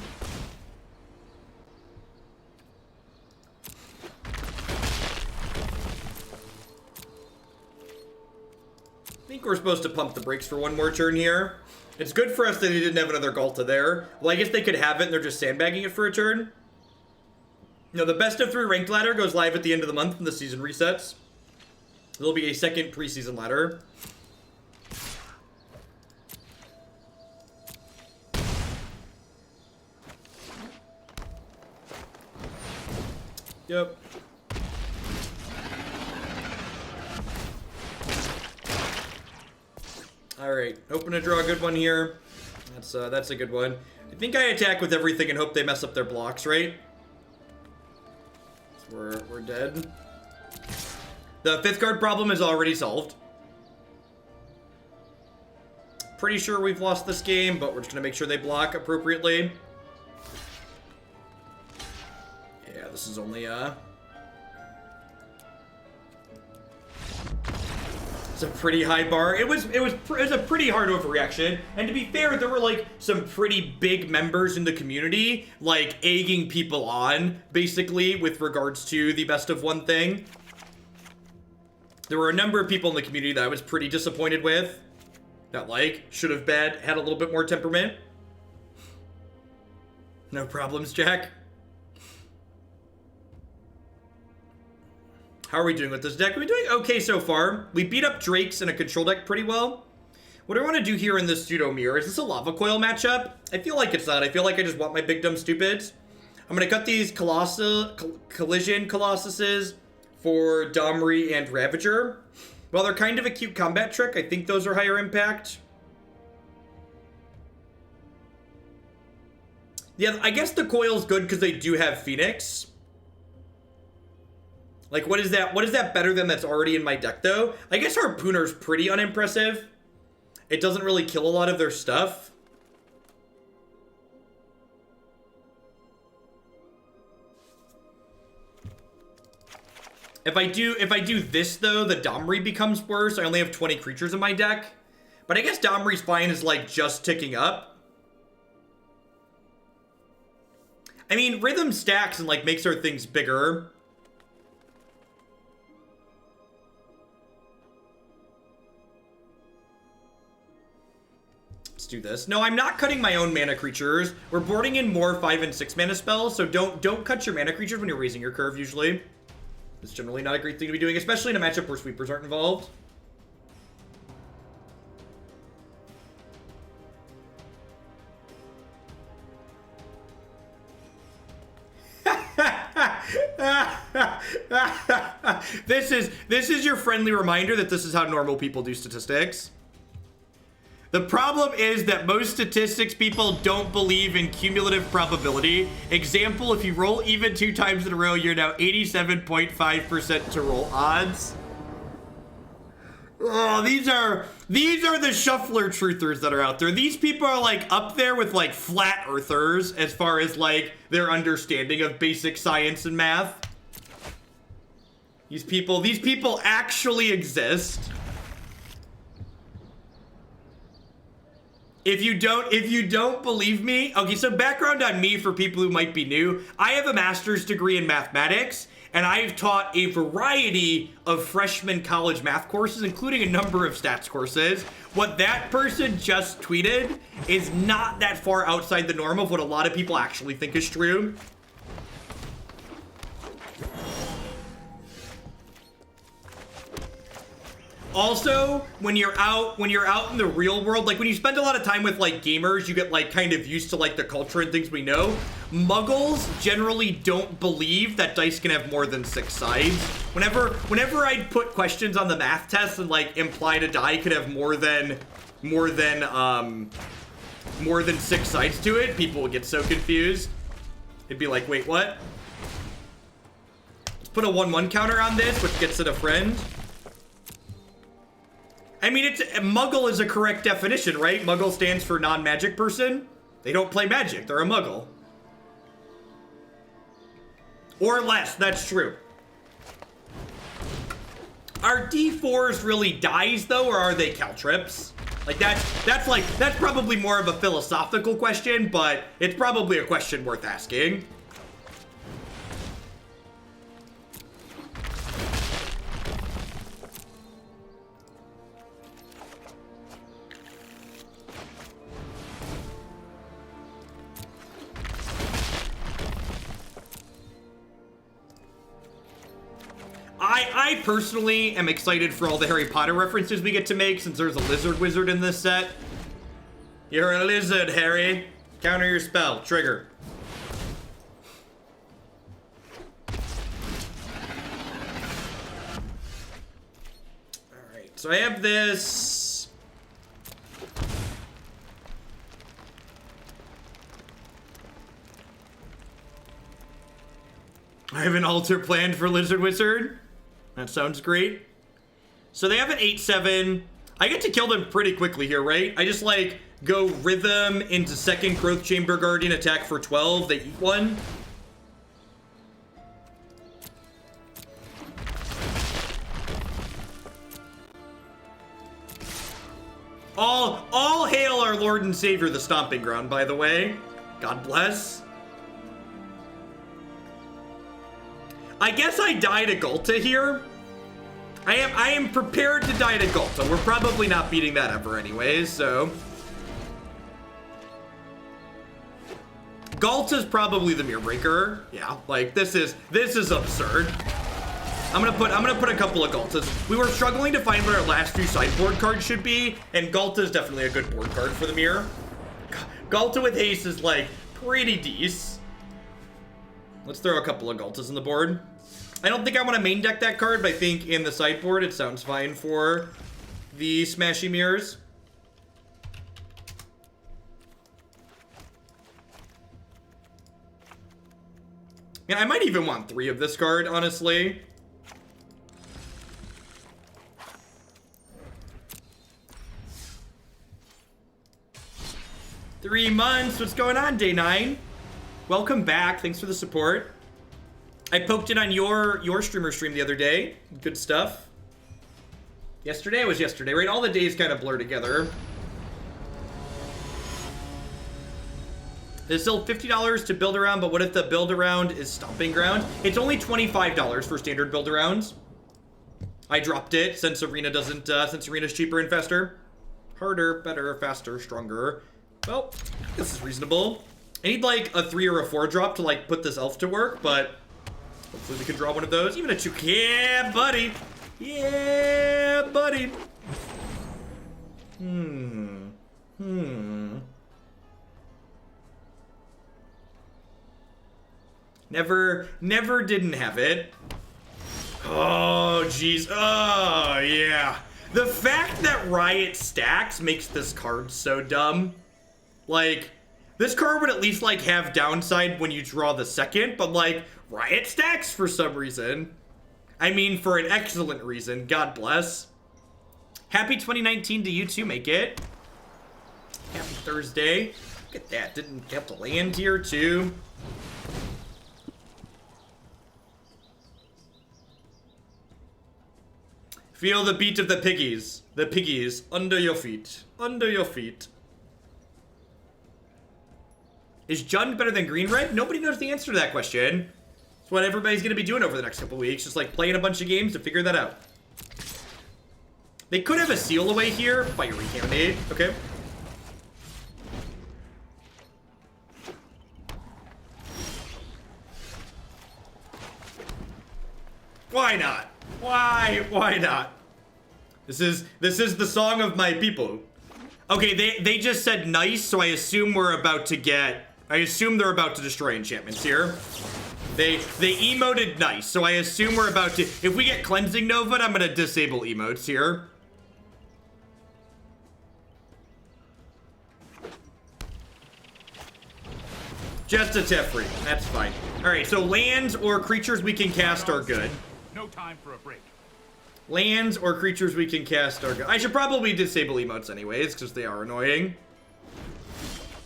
I think we're supposed to pump the brakes for one more turn here. It's good for us that they didn't have another Ghalta there. Well, I guess they could have it and they're just sandbagging it for a turn. No, the best of 3 ranked ladder goes live at the end of the month when the season resets. There'll be a second preseason ladder. Yep. Alright, hoping to draw a good one here. That's a good one. I think I attack with everything and hope they mess up their blocks, right? So we're dead. The 5th card problem is already solved. Pretty sure we've lost this game, but we're just gonna make sure they block appropriately. Yeah, this is only it's a pretty high bar. It was a pretty hard overreaction. And to be fair, there were like some pretty big members in the community like egging people on, basically, with regards to the best of one thing. There were a number of people in the community that I was pretty disappointed with. That, like, should have had a little bit more temperament. No problems, Jack. How are we doing with this deck? We're doing okay so far. We beat up Drakes in a control deck pretty well. What I want to do here in this pseudo mirror, is this a Lava Coil matchup? I feel like it's not. I feel like I just want my big dumb stupids. I'm going to cut these Collision Colossuses for Domri and Ravager. While they're kind of a cute combat trick, I think those are higher impact. Yeah, I guess the Coil's good because they do have Phoenix. Like, what is that? What is that better than that's already in my deck, though? I guess Harpooner's pretty unimpressive. It doesn't really kill a lot of their stuff. If I do this, though, the Domri becomes worse. I only have 20 creatures in my deck. But I guess Domri's fine is, like, just ticking up. I mean, Rhythm stacks and, like, makes our things bigger. Let's do this. No, I'm not cutting my own mana creatures. We're boarding in more 5 and 6 mana spells, so don't cut your mana creatures when you're raising your curve, usually. It's generally not a great thing to be doing, especially in a matchup where sweepers aren't involved. This is your friendly reminder that this is how normal people do statistics. The problem is that most statistics people don't believe in cumulative probability. Example, if you roll even 2 times in a row, you're now 87.5% to roll odds. Oh, these are the shuffler truthers that are out there. These people are like up there with like flat earthers as far as like their understanding of basic science and math. These people actually exist. If you don't believe me, okay, so background on me for people who might be new. I have a master's degree in mathematics, and I've taught a variety of freshman college math courses, including a number of stats courses. What that person just tweeted is not that far outside the norm of what a lot of people actually think is true. Also, when you're out in the real world, like when you spend a lot of time with like gamers, you get like kind of used to like the culture and things we know. Muggles generally don't believe that dice can have more than 6 sides. Whenever I'd put questions on the math test and like implied a die could have more than 6 sides to it, people would get so confused. It'd be like, wait, what? Let's put a 1/1 counter on this, which gets it a friend. I mean, Muggle is a correct definition, right? Muggle stands for non-magic person. They don't play magic. They're a Muggle. Or less, that's true. Are D4s really dies, though, or are they caltrips? Like, that's probably more of a philosophical question, but it's probably a question worth asking. I personally am excited for all the Harry Potter references we get to make since there's a lizard wizard in this set. You're a lizard, Harry. Counter your spell. Trigger. Alright, so I have this. I have an altar planned for Lizard Wizard. That sounds great. So they have an 8/7. I get to kill them pretty quickly here, right? I just like go Rhythm into second Growth Chamber Guardian, attack for 12. They eat 1. All hail our Lord and Savior, the Stomping Ground, by the way. God bless. I guess I die to Ghalta here. I am prepared to die to Ghalta. We're probably not beating that ever anyways, so. Ghalta's probably the Mirror Breaker. Yeah, like this is absurd. I'm gonna put a couple of Ghaltas. We were struggling to find what our last few sideboard cards should be, and Ghalta is definitely a good board card for the Mirror. Ghalta with haste is like pretty decent. Let's throw a couple of Ghaltas in the board. I don't think I want to main deck that card, but I think in the sideboard it sounds fine for the Smashy Mirrors. Yeah, I might even want 3 of this card, honestly. Three months. What's going on, Day 9? Welcome back. Thanks for the support. I poked it on your streamer stream the other day. Good stuff. Yesterday was yesterday, right? All the days kind of blur together. There's still $50 to build around, but what if the build around is Stomping Ground? It's only $25 for standard build arounds. I dropped it since Arena doesn't, since Arena's cheaper and faster. Harder, better, faster, stronger. Well, this is reasonable. I need like a 3 or a 4 drop to like put this elf to work, but Hopefully we can draw one of those. Even a 2. Yeah, buddy. Yeah, buddy. Never didn't have it. Oh, jeez. Oh, yeah. The fact that Riot stacks makes this card so dumb. Like, this card would at least, like, have downside when you draw the second, but, like, Riot stacks for some reason. I mean, for an excellent reason. God bless. Happy 2019 to you too, make it. Happy Thursday. Look at that. Didn't have to land here, too. Feel the beat of the piggies. The piggies under your feet. Under your feet. Is Jund better than Green Red? Nobody knows the answer to that question. It's what everybody's going to be doing over the next couple weeks. Just like playing a bunch of games to figure that out. They could have a seal away here. Fiery Cannonade. Okay. Why not? Why not? This is the song of my people. Okay, they just said nice, so I assume we're about to get... I assume they're about to destroy enchantments here. They emoted nice, so I assume we're about to... If we get Cleansing Nova, I'm gonna disable emotes here. Just a Teferi, that's fine. Alright, so lands or creatures we can cast are good. No time for a break. Lands or creatures we can cast are good. I should probably disable emotes anyways, because they are annoying.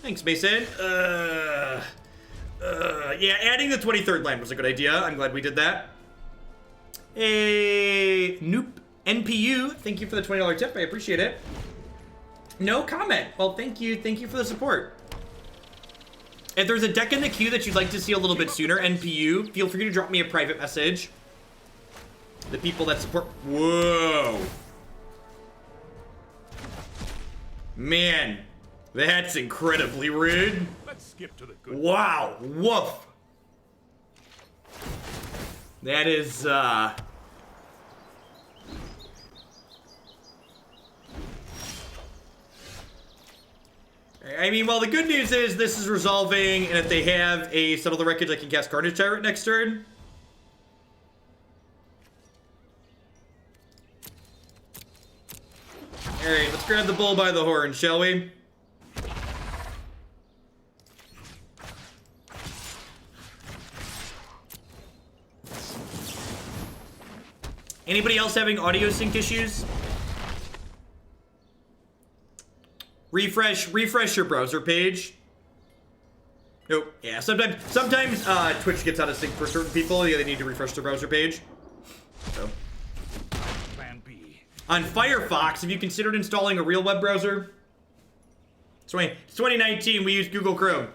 Thanks, Mason. Yeah, adding the 23rd land was a good idea. I'm glad we did that. Hey, Noop NPU, thank you for the $20 tip. I appreciate it. No comment. Well, thank you. Thank you for the support. If there's a deck in the queue that you'd like to see a little bit sooner, NPU, feel free to drop me a private message. The people that support... Whoa. Man, that's incredibly rude. Let's skip to the good. Wow. Woof. That is, I mean, well, the good news is this is resolving, and if they have a Settle the Wreckage, I can cast Carnage Tyrant next turn. Alright, let's grab the bull by the horn, shall we? Anybody else having audio sync issues? Refresh your browser page. Nope. Yeah, sometimes Twitch gets out of sync for certain people. Yeah, they need to refresh their browser page. So. Plan B. On Firefox, have you considered installing a real web browser? It's 2019, we use Google Chrome.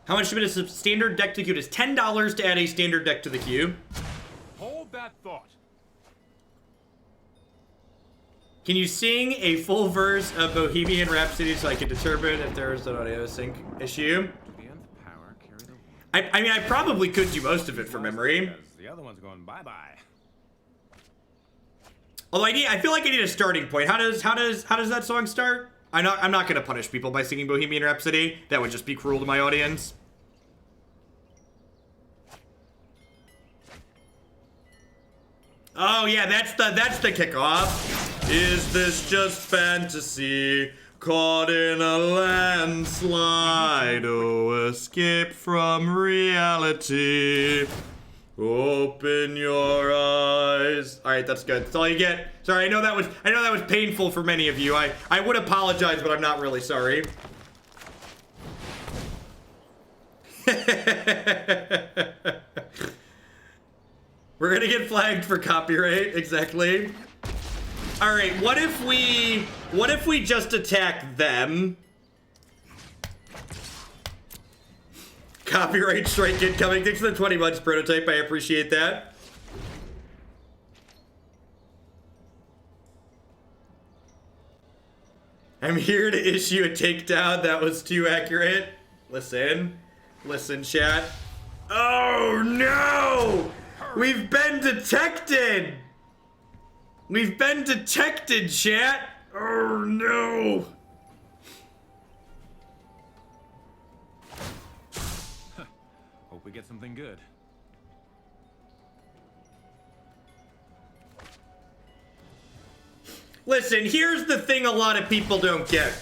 How much is a standard deck to the queue? It is $10 to add a standard deck to the queue. Hold that thought. Can you sing a full verse of Bohemian Rhapsody so I can determine if there is an audio sync issue? I mean, I probably could do most of it from memory. The other one's going bye-bye. Although I feel like I need a starting point. How does that song start? I'm not gonna punish people by singing Bohemian Rhapsody. That would just be cruel to my audience. Oh yeah, that's the kickoff. Is this just fantasy? Caught in a landslide. Oh, escape from reality. Open your eyes. All right, that's good. That's all you get. Sorry, I know that was painful for many of you. I would apologize, but I'm not really sorry. We're gonna get flagged for copyright, exactly. All right, what if we just attack them? Copyright strike incoming. Thanks for the 20 months, Prototype. I appreciate that. I'm here to issue a takedown. That was too accurate. Listen, chat. Oh no! We've been detected! We've been detected, chat! Oh no! Hope we get something good. Listen, here's the thing a lot of people don't get.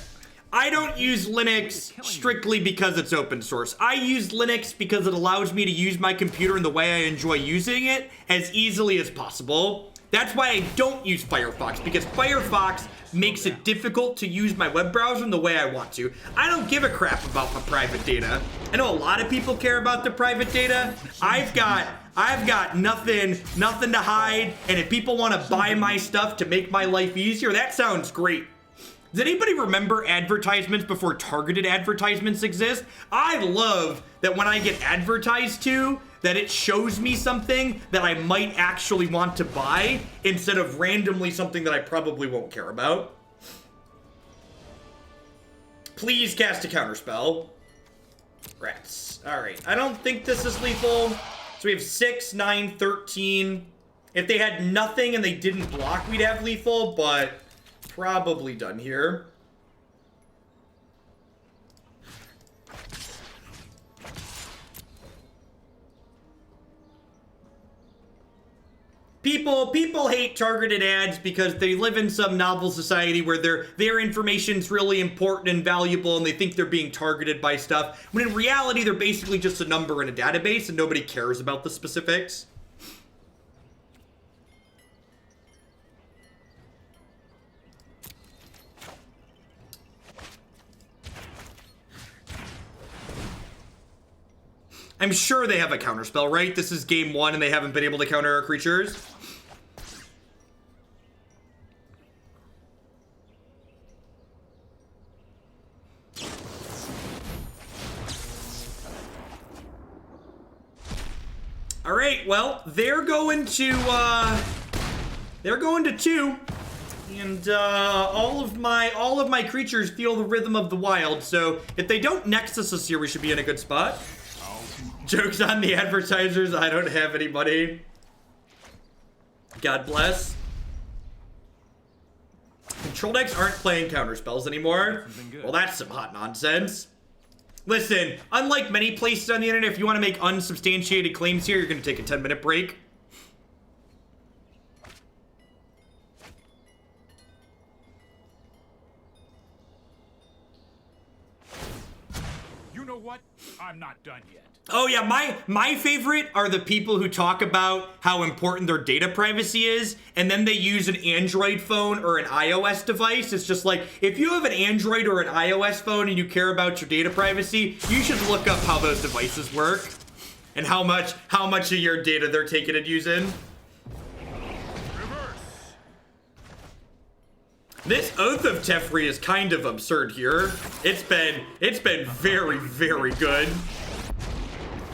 I don't use Linux strictly because it's open source. I use Linux because it allows me to use my computer in the way I enjoy using it as easily as possible. That's why I don't use Firefox, because Firefox makes it difficult to use my web browser in the way I want to. I don't give a crap about my private data. I know a lot of people care about the private data. I've got nothing to hide, and if people want to buy my stuff to make my life easier, that sounds great. Does anybody remember advertisements before targeted advertisements exist? I love that when I get advertised to, that it shows me something that I might actually want to buy instead of randomly something that I probably won't care about. Please cast a counterspell. Rats. Alright, I don't think this is lethal. So we have 6, 9, 13. If they had nothing and they didn't block, we'd have lethal, but probably done here. People hate targeted ads because they live in some novel society where their information's really important and valuable and they think they're being targeted by stuff, when in reality they're basically just a number in a database and nobody cares about the specifics. I'm sure they have a counterspell, right? This is game 1 and they haven't been able to counter our creatures. All right, well, they're going to 2. And all of my creatures feel the rhythm of the wild. So if they don't Nexus us here, we should be in a good spot. Jokes on the advertisers, I don't have any money. God bless. Control decks aren't playing counterspells anymore. Well, that's some hot nonsense. Listen, unlike many places on the internet, if you want to make unsubstantiated claims here, you're going to take a 10-minute break. You know what? I'm not done yet. Oh yeah, my favorite are the people who talk about how important their data privacy is, and then they use an Android phone or an iOS device. It's just like, if you have an Android or an iOS phone and you care about your data privacy, you should look up how those devices work and how much of your data they're taking and using. Reverse. This Oath of Teferi is kind of absurd here. It's been very, very good.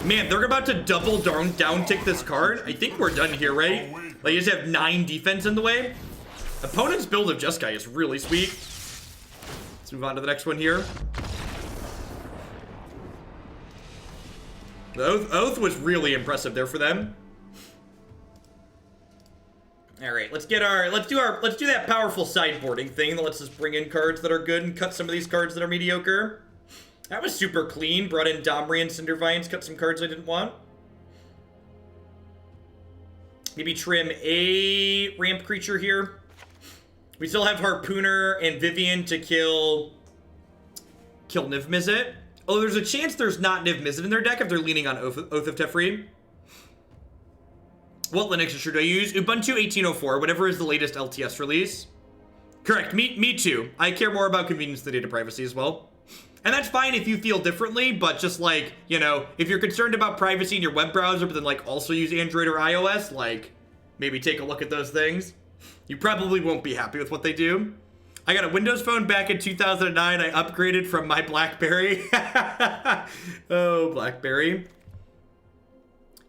Man, they're about to double down tick this card. I think we're done here, right? Like, you just have 9 defense in the way. Opponent's build of Jeskai is really sweet. Let's move on to the next one here. The Oath was really impressive there for them. All right, let's do that powerful sideboarding thing that lets us bring in cards that are good and cut some of these cards that are mediocre. That was super clean. Brought in Domri and Cindervines, cut some cards I didn't want. Maybe trim a ramp creature here. We still have Harpooner and Vivien to kill Niv Mizzet. Oh, there's a chance there's not Niv Mizzet in their deck if they're leaning on Oath of Teferi. What Linux should I use? Ubuntu 1804, whatever is the latest LTS release. Correct, me too. I care more about convenience than data privacy as well. And that's fine if you feel differently, but just like, you know, if you're concerned about privacy in your web browser, but then like also use Android or iOS, like maybe take a look at those things. You probably won't be happy with what they do. I got a Windows phone back in 2009. I upgraded from my BlackBerry. Oh, BlackBerry.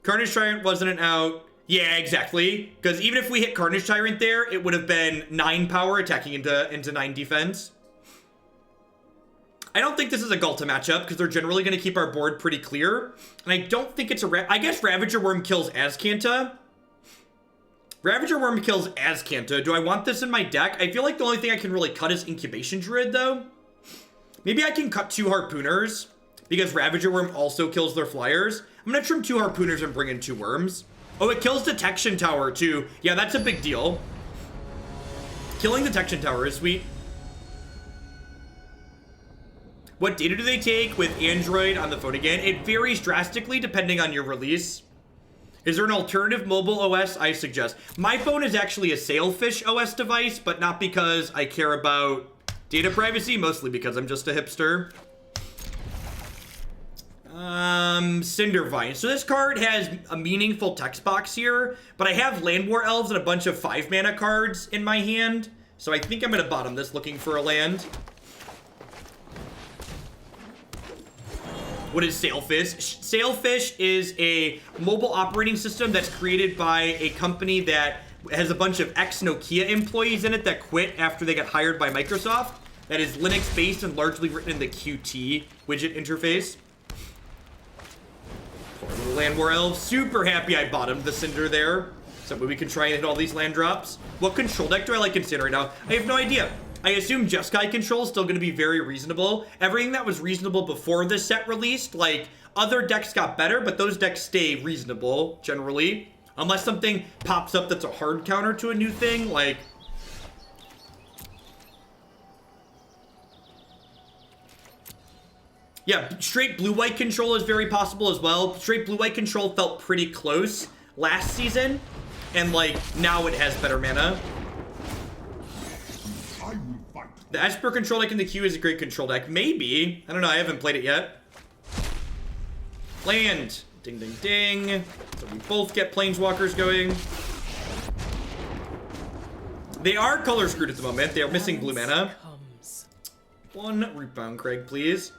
Carnage Tyrant wasn't an out. Yeah, exactly. Because even if we hit Carnage Tyrant there, it would have been 9 power attacking into 9 defense. I don't think this is a Ghalta matchup because they're generally going to keep our board pretty clear. And I don't think it's a... I guess Ravager Wurm kills Azcanta. Ravager Wurm kills Azcanta. Do I want this in my deck? I feel like the only thing I can really cut is Incubation Druid, though. Maybe I can cut 2 Harpooners because Ravager Wurm also kills their flyers. I'm going to trim 2 Harpooners and bring in 2 Worms. Oh, it kills Detection Tower, too. Yeah, that's a big deal. Killing Detection Tower is sweet. What data do they take with Android on the phone again? It varies drastically depending on your release. Is there an alternative mobile OS? I suggest. My phone is actually a Sailfish OS device, but not because I care about data privacy, mostly because I'm just a hipster. Cindervines. So this card has a meaningful text box here, but I have Llanowar Elves and a bunch of 5 mana cards in my hand. So I think I'm going to bottom this looking for a land. What is Sailfish? Sailfish is a mobile operating system that's created by a company that has a bunch of ex-Nokia employees in it that quit after they got hired by Microsoft. That is Linux-based and largely written in the Qt widget interface. Poor little Llanowar Elves. Super happy I bottomed the Cinder there. So we can try and hit all these land drops. What control deck do I like in right now? I have no idea. I assume Jeskai control is still going to be very reasonable. Everything that was reasonable before this set released, like, other decks got better, but those decks stay reasonable, generally. Unless something pops up that's a hard counter to a new thing, like... Yeah, straight blue-white control is very possible as well. Straight blue-white control felt pretty close last season, and, like, now it has better mana. The Esper control deck in the queue is a great control deck. Maybe. I don't know. I haven't played it yet. Land. Ding, ding, ding. So we both get Planeswalkers going. They are color screwed at the moment. They are missing blue mana. 1 Rootbound Crag, please.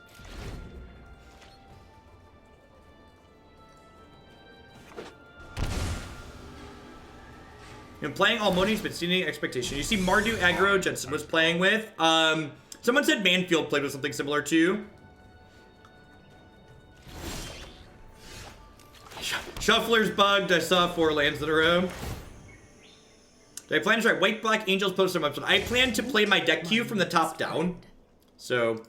Been playing all Moni's, but exceeding expectation. You see Mardu Aggro Jensen was playing with. Someone said Manfield played with something similar too. Shuffler's bugged. I saw 4 lands in a row. Do I plan to try White Black Angels poster months? I plan to play my deck queue from the top down. So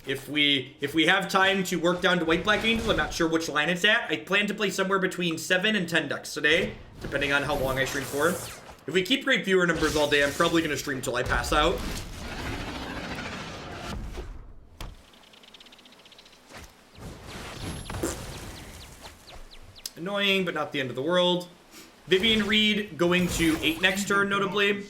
if we have time to work down to White Black Angels, I'm not sure which line it's at. I plan to play somewhere between 7 and 10 decks today, depending on how long I stream for. If we keep great viewer numbers all day, I'm probably going to stream till I pass out. Annoying, but not the end of the world. Vivien Reid going to 8 next turn, notably.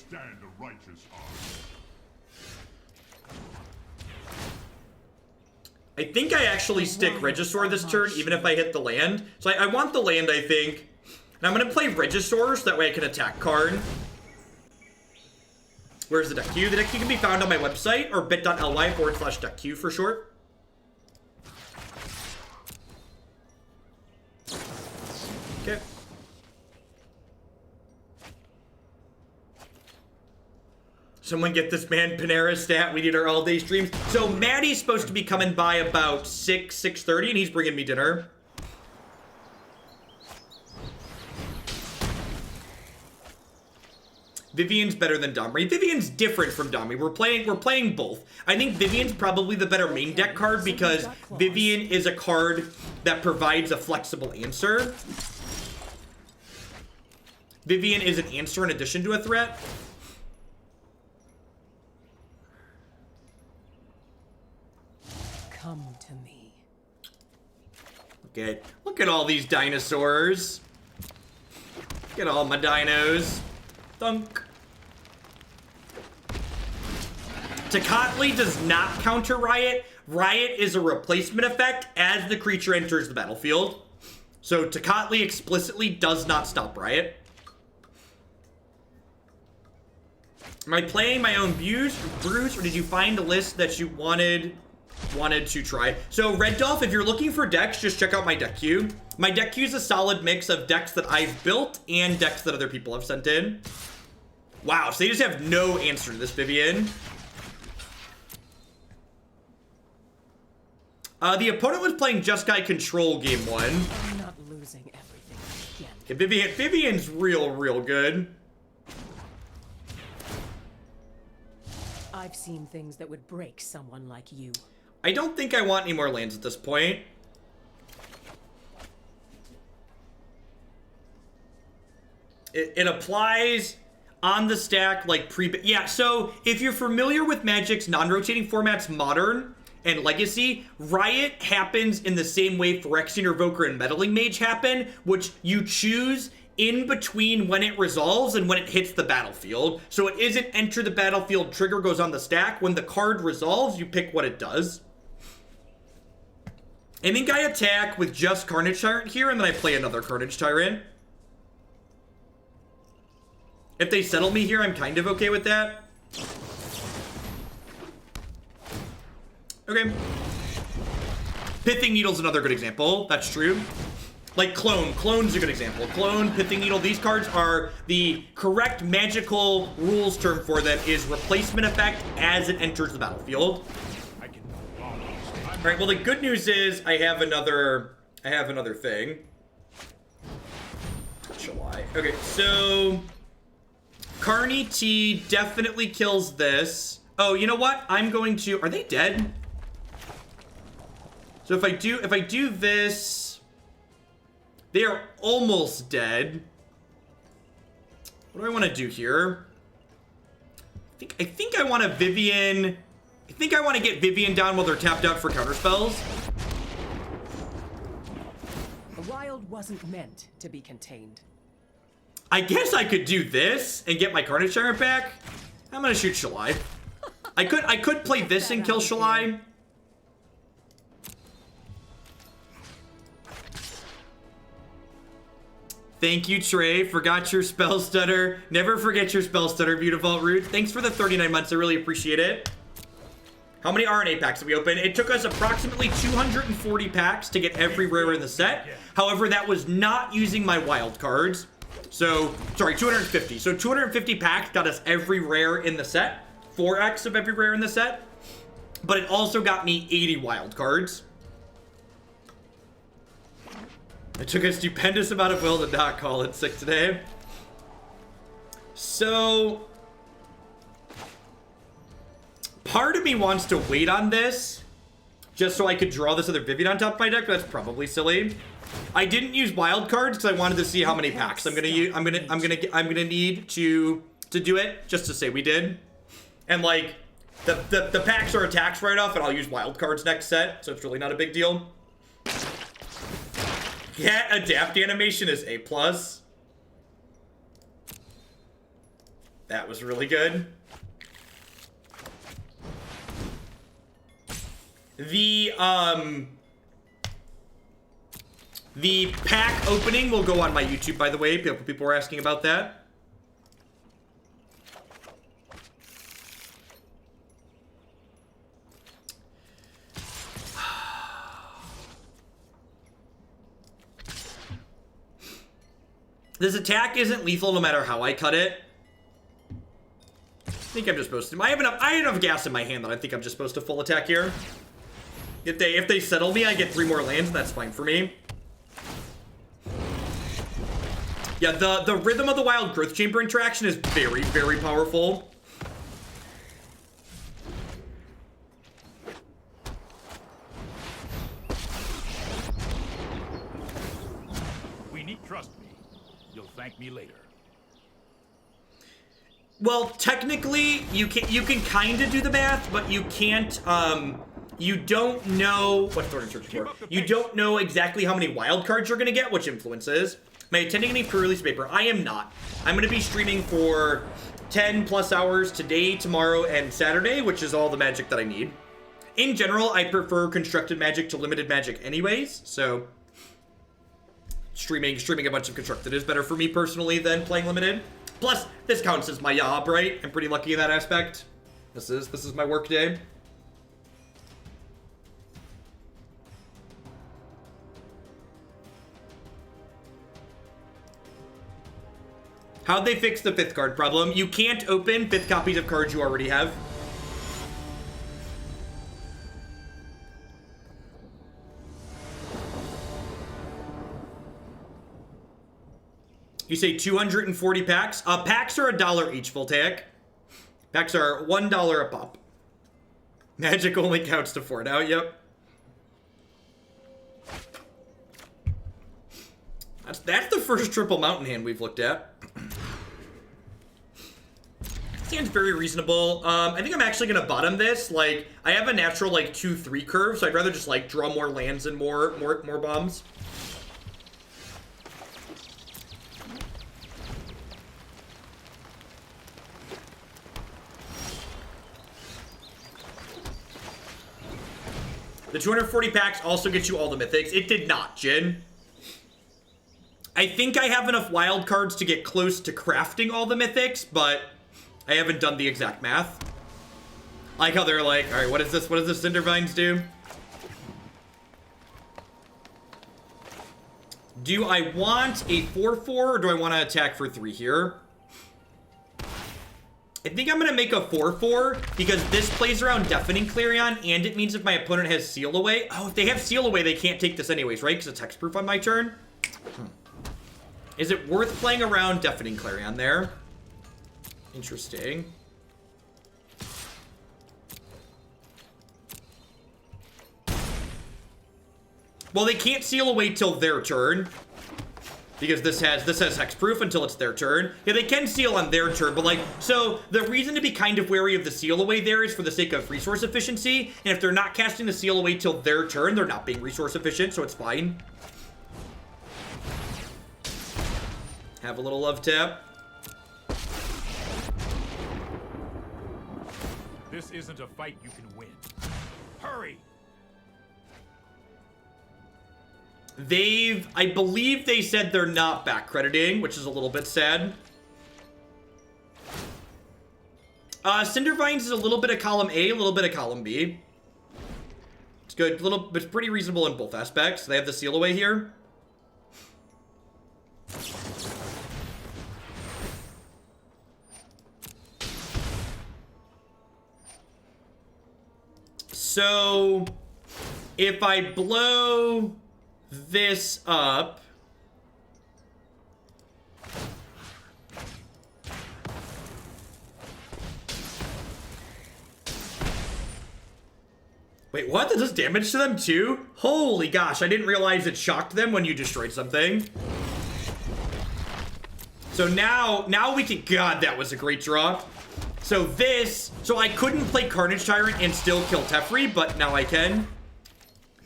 I think I actually stick Regisaur this turn, even if I hit the land. So I want the land, I think. And I'm going to play Regisaur, so that way I can attack card. Where's the deck queue? The deck queue can be found on my website, or bit.ly/deck queue for short. Okay. Someone get this man Panera stat. We need our all-day streams. So Maddie's supposed to be coming by about 6:30, and he's bringing me dinner. Vivien's better than Domri. Vivien's different from Domri. We're playing both. I think Vivien's probably the better main deck card because Vivien is a card that provides a flexible answer. Vivien is an answer in addition to a threat. Come to me. Look at all these dinosaurs. Look at all my dinos. Thunk. Tecatli does not counter Riot. Riot is a replacement effect as the creature enters the battlefield. So Tecatli explicitly does not stop Riot. Am I playing my own brews, or did you find a list that you wanted to try? So Red Dolph, if you're looking for decks, just check out my deck queue. My deck queue is a solid mix of decks that I've built and decks that other people have sent in. Wow, so they just have no answer to this, Vivien. The opponent was playing Jeskai Control game 1. I'm not losing everything again. Okay, Vivien's real good. I've seen things that would break someone like you. I don't think I want any more lands at this point. It applies on the stack like yeah, so if you're familiar with Magic's non-rotating formats, Modern and Legacy, Riot happens in the same way Phyrexian Revoker and Meddling Mage happen, which you choose in between when it resolves and when it hits the battlefield. So it isn't enter the battlefield, trigger goes on the stack. When the card resolves, you pick what it does. I think I attack with just Carnage Tyrant here, and then I play another Carnage Tyrant. If they settle me here, I'm kind of okay with that. Okay. Pithing Needle's another good example. That's true. Like Clone. Clone's a good example. Clone, Pithing Needle. These cards are the correct magical rules term for them is replacement effect as it enters the battlefield. All right, well, the good news is I have another thing. Shall I? Okay, so Carney T definitely kills this. Oh, you know what? I'm going to... Are they dead? So if I do this, they are almost dead. What do I want to do here? I think I want to Vivien... I think I want to get Vivien down while they're tapped out for counterspells. The wild wasn't meant to be contained. I guess I could do this and get my Carnage Tyrant back. I'm gonna shoot Shalai. I could play this and kill Shalai. Thank you, Trey. Forgot your spell stutter. Never forget your spell stutter, beautiful Root. Thanks for the 39 months. I really appreciate it. How many RNA packs did we open? It took us approximately 240 packs to get every rare in the set. However, that was not using my wild cards. So, sorry, 250. So 250 packs got us every rare in the set. 4x of every rare in the set. But it also got me 80 wild cards. It took a stupendous amount of will to not call it sick today. So... part of me wants to wait on this just so I could draw this other Vivien on top of my deck, but that's probably silly. I didn't use wild cards because I wanted to see how many packs I'm gonna need to do it, just to say we did. And like the packs are a tax write-off, and I'll use wild cards next set, so it's really not a big deal. Cat adapt animation is A+. That was really good. The pack opening will go on my YouTube, by the way. People were asking about that. This attack isn't lethal no matter how I cut it. I think I'm just supposed to. I have enough gas in my hand that I think I'm just supposed to full attack here. If they settle me, I get 3 more lands, and that's fine for me. Yeah, the Rhythm of the Wild Growth Chamber interaction is very, very powerful. We need trust me. You'll thank me later. Well, technically, you can kind of do the math, but you can't. You don't know what Thorn and Search for. You don't know exactly how many wild cards you're gonna get, which influences. Am I attending any pre-release paper? I am not. I'm gonna be streaming for 10+ hours today, tomorrow, and Saturday, which is all the magic that I need. In general, I prefer constructed magic to limited magic anyways, so streaming a bunch of constructed is better for me personally than playing limited. Plus, this counts as my job, right? I'm pretty lucky in that aspect. This is my work day. How'd they fix the 5th card problem? You can't open 5th copies of cards you already have. You say 240 packs? Packs are $1 each, Voltaic. Packs are $1 a pop. Magic only counts to 4 now, yep. That's the first triple mountain hand we've looked at. Seems very reasonable. I think I'm actually gonna bottom this. Like, I have a natural like 2-3 curve, so I'd rather just like draw more lands and more bombs. The 240 packs also get you all the mythics. It did not, Jin. I think I have enough wild cards to get close to crafting all the mythics, but I haven't done the exact math. I like how they're like, all right, what is this? What does the Cindervines do? Do I want a 4-4 or do I want to attack for 3 here? I think I'm going to make a 4-4 because this plays around Deafening Clarion and it means if my opponent has Seal Away. Oh, if they have Seal Away, they can't take this anyways, right? Because it's hexproof on my turn. Is it worth playing around Deafening Clarion there? Interesting. Well, they can't Seal Away till their turn. Because this has hexproof until it's their turn. Yeah, they can seal on their turn, but like, so the reason to be kind of wary of the Seal Away there is for the sake of resource efficiency. And if they're not casting the Seal Away till their turn, they're not being resource efficient, so it's fine. Have a little love tap. This isn't a fight you can win. Hurry! I believe they said they're not back crediting, which is a little bit sad. Cindervines is a little bit of column A, a little bit of column B. It's good, it's pretty reasonable in both aspects. They have the Seal Away here. So, if I blow this up, wait, what? That does damage to them too? Holy gosh, I didn't realize it shocked them when you destroyed something. So now we can, God, that was a great draw. So I couldn't play Carnage Tyrant and still kill Teferi, but now I can.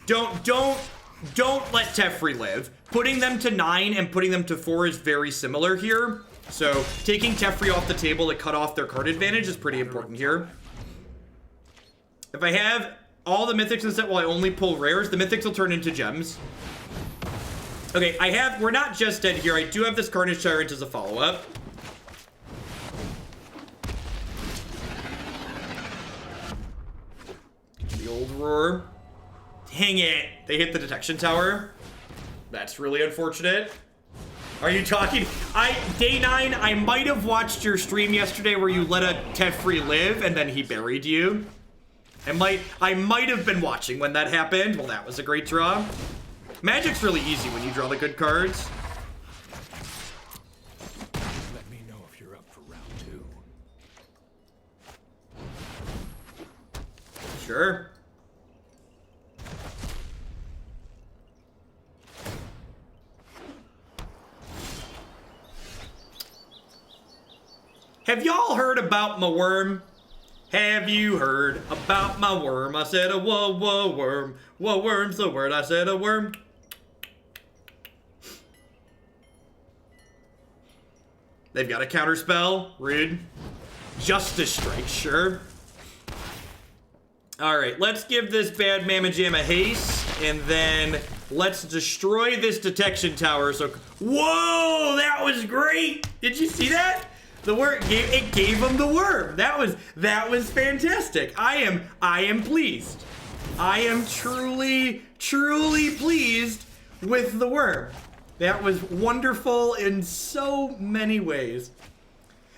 Don't let Teferi live. Putting them to 9 and putting them to 4 is very similar here. So taking Teferi off the table to cut off their card advantage is pretty important here. If I have all the mythics in the set while I only pull rares, the mythics will turn into gems. Okay, we're not just dead here. I do have this Carnage Tyrant as a follow-up. The old roar. Dang it. They hit the detection tower. That's really unfortunate. Are you talking? Day 9, I might have watched your stream yesterday where you let a Teferi live and then he buried you. I might have been watching when that happened. Well, that was a great draw. Magic's really easy when you draw the good cards. Let me know if you're up for round 2. Sure. Have y'all heard about my worm? Have you heard about my worm? I said a whoa worm. Whoa worm's the word. I said a worm. They've got a counterspell. Rude. Justice Strike, sure. Alright, let's give this bad Mamma Jamma haste, and then let's destroy this detection tower. So, whoa, that was great! Did you see that? It gave him the worm. That was fantastic. I am pleased. I am truly pleased with the worm. That was wonderful in so many ways.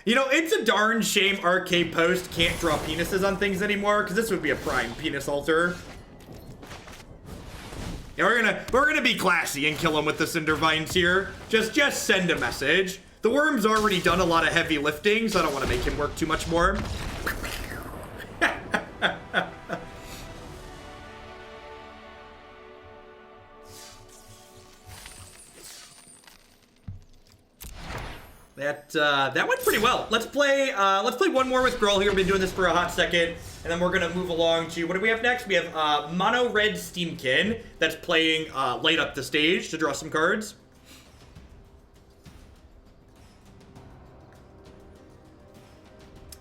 You know, it's a darn shame Arcade Post can't draw penises on things anymore, because this would be a prime penis altar. Yeah, we're gonna be classy and kill him with the Cindervines here. Just send a message. The Worm's already done a lot of heavy lifting, so I don't want to make him work too much more. That went pretty well. Let's play one more with Gruul here. We've been doing this for a hot second, and then we're gonna move along to what do we have next? We have Mono Red Steamkin that's playing Light Up the Stage to draw some cards.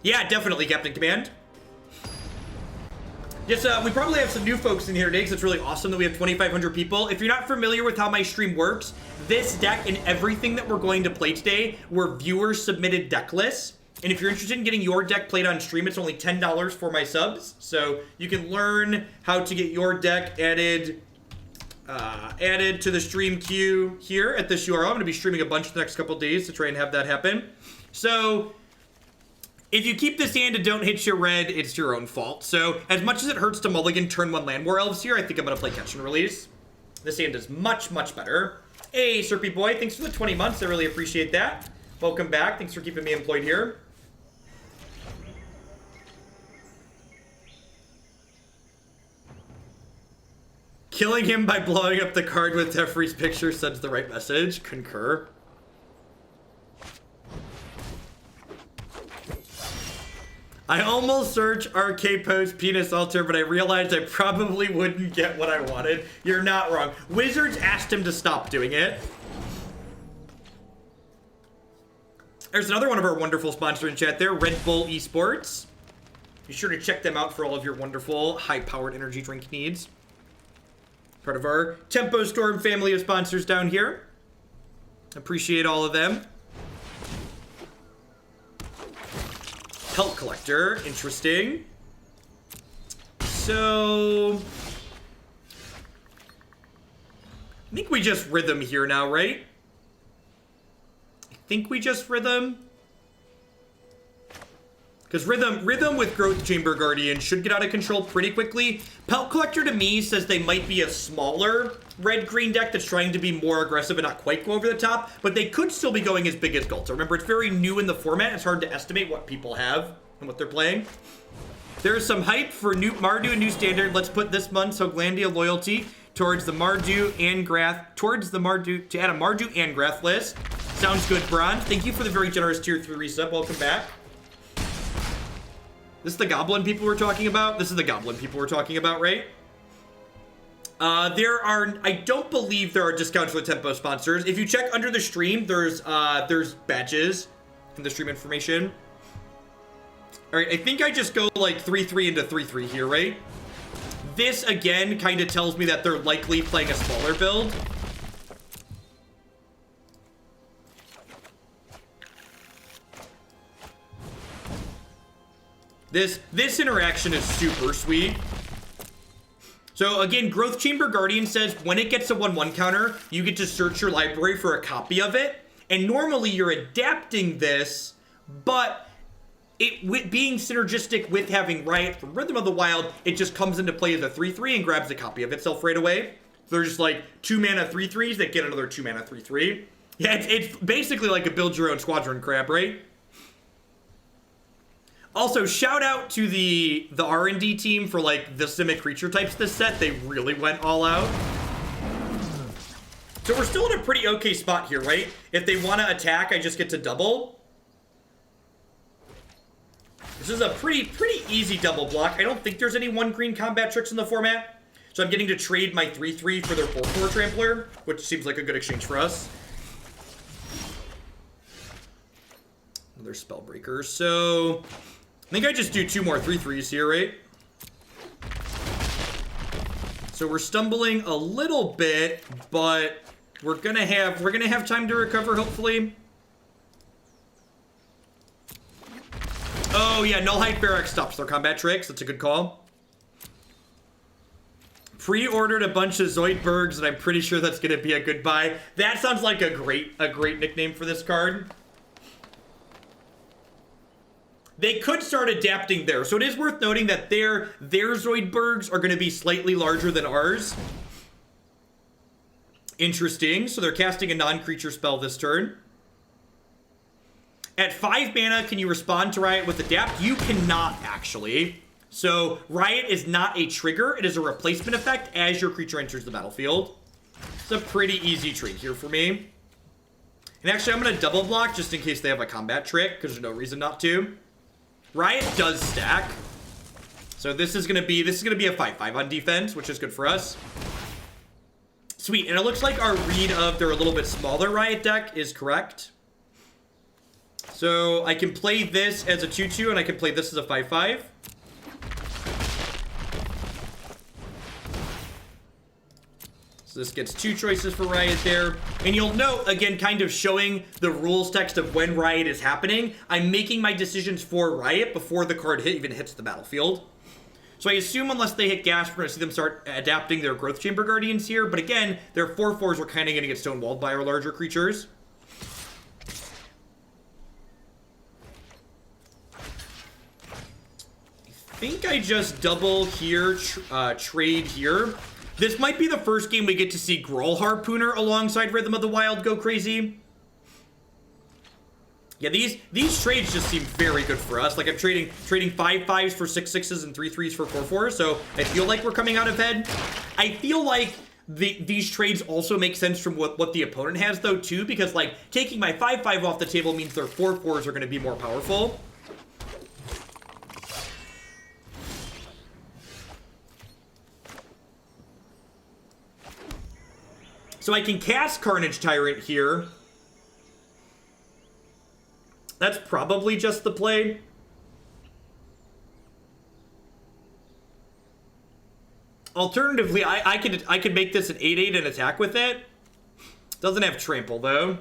Yeah, definitely, Captain Command. Yes, we probably have some new folks in here today because it's really awesome that we have 2,500 people. If you're not familiar with how my stream works, this deck and everything that we're going to play today were viewer-submitted deck lists. And if you're interested in getting your deck played on stream, it's only $10 for my subs. So you can learn how to get your deck added to the stream queue here at this URL. I'm going to be streaming a bunch the next couple days to try and have that happen. So if you keep this hand and don't hit your red, it's your own fault. So, as much as it hurts to mulligan turn 1 Llanowar Elves here, I think I'm going to play Catch and Release. This hand is much, much better. Hey, Serpy Boy, thanks for the 20 months. I really appreciate that. Welcome back. Thanks for keeping me employed here. Killing him by blowing up the card with Teferi's picture sends the right message. Concur. I almost searched RK Post Penis Altar, but I realized I probably wouldn't get what I wanted. You're not wrong. Wizards asked him to stop doing it. There's another one of our wonderful sponsors in chat there, Red Bull Esports. Be sure to check them out for all of your wonderful, high-powered energy drink needs. Part of our Tempo Storm family of sponsors down here. Appreciate all of them. Pelt Collector, interesting. So I think we just Rhythm here now, right? I think we just Rhythm. Because Rhythm with Growth Chamber Guardian should get out of control pretty quickly. Pelt Collector to me says they might be a smaller red-green deck that's trying to be more aggressive and not quite go over the top, but they could still be going as big as Ghalta. Remember, it's very new in the format. It's hard to estimate what people have and what they're playing. There's some hype for new Mardu and New Standard. Let's put this month's Hoglandia loyalty towards the Mardu and Grath, to add a Mardu and Grath list. Sounds good, Bron. Thank you for the very generous tier 3 resub. Welcome back. This is the Goblin people we're talking about? This is the Goblin people we're talking about, right? I don't believe there are discounts for the Tempo sponsors. If you check under the stream, there's badges in the stream information. All right, I think I just go like 3-3 into 3-3 here, right? This, again, kind of tells me that they're likely playing a smaller build. This interaction is super sweet. So again, Growth Chamber Guardian says when it gets a 1/1 counter, you get to search your library for a copy of it. And normally you're adapting this, but it being synergistic with having Riot from Rhythm of the Wild, it just comes into play as a 3/3 and grabs a copy of itself right away. So there's just like 2 mana 3/3s that get another 2 mana 3/3. Yeah, it's basically like a build your own Squadron Crab, right? Also, shout out to the R&D team for like the Simic creature types this set. They really went all out. So we're still in a pretty okay spot here, right? If they want to attack, I just get to double. This is a pretty easy double block. I don't think there's any 1-green combat tricks in the format. So I'm getting to trade my 3/3 for their 4/4 Trampler, which seems like a good exchange for us. Another Spellbreaker. So I think I just do 2 more 3/3s here, right? So we're stumbling a little bit, but we're gonna have time to recover, hopefully. Oh yeah, Null Height Barrack stops their combat tricks. That's a good call. Pre-ordered a bunch of Zoidbergs, and I'm pretty sure that's gonna be a good buy. That sounds like a great nickname for this card. They could start adapting there. So it is worth noting that their Zoidbergs are going to be slightly larger than ours. Interesting. So they're casting a non-creature spell this turn. At 5 mana, can you respond to Riot with Adapt? You cannot, actually. So Riot is not a trigger. It is a replacement effect as your creature enters the battlefield. It's a pretty easy trade here for me. And actually, I'm going to double block just in case they have a combat trick, because there's no reason not to. Riot does stack. So this is going to be a 5/5 on defense, which is good for us. Sweet. And it looks like our read of they're a little bit smaller Riot deck is correct. So I can play this as a 2/2, and I can play this as a 5/5. So this gets 2 choices for Riot there. And you'll note, again, kind of showing the rules text of when Riot is happening. I'm making my decisions for Riot before the card even hits the battlefield. So I assume unless they hit Gasp, we're going to see them start adapting their Growth Chamber Guardians here. But again, their 4/4s are kind of going to get stonewalled by our larger creatures. I think I just double here, trade here. This might be the first game we get to see Kraul Harpooner alongside Rhythm of the Wild go crazy. Yeah, these trades just seem very good for us. Like I'm trading 5/5s for 6/6s and 3/3s for 4/4s. So I feel like we're coming out ahead. I feel like these trades also make sense from what the opponent has though too, because like taking my 5/5 off the table means their 4/4s are going to be more powerful. So I can cast Carnage Tyrant here. That's probably just the play. Alternatively, I could make this an 8/8 and attack with it. Doesn't have trample though.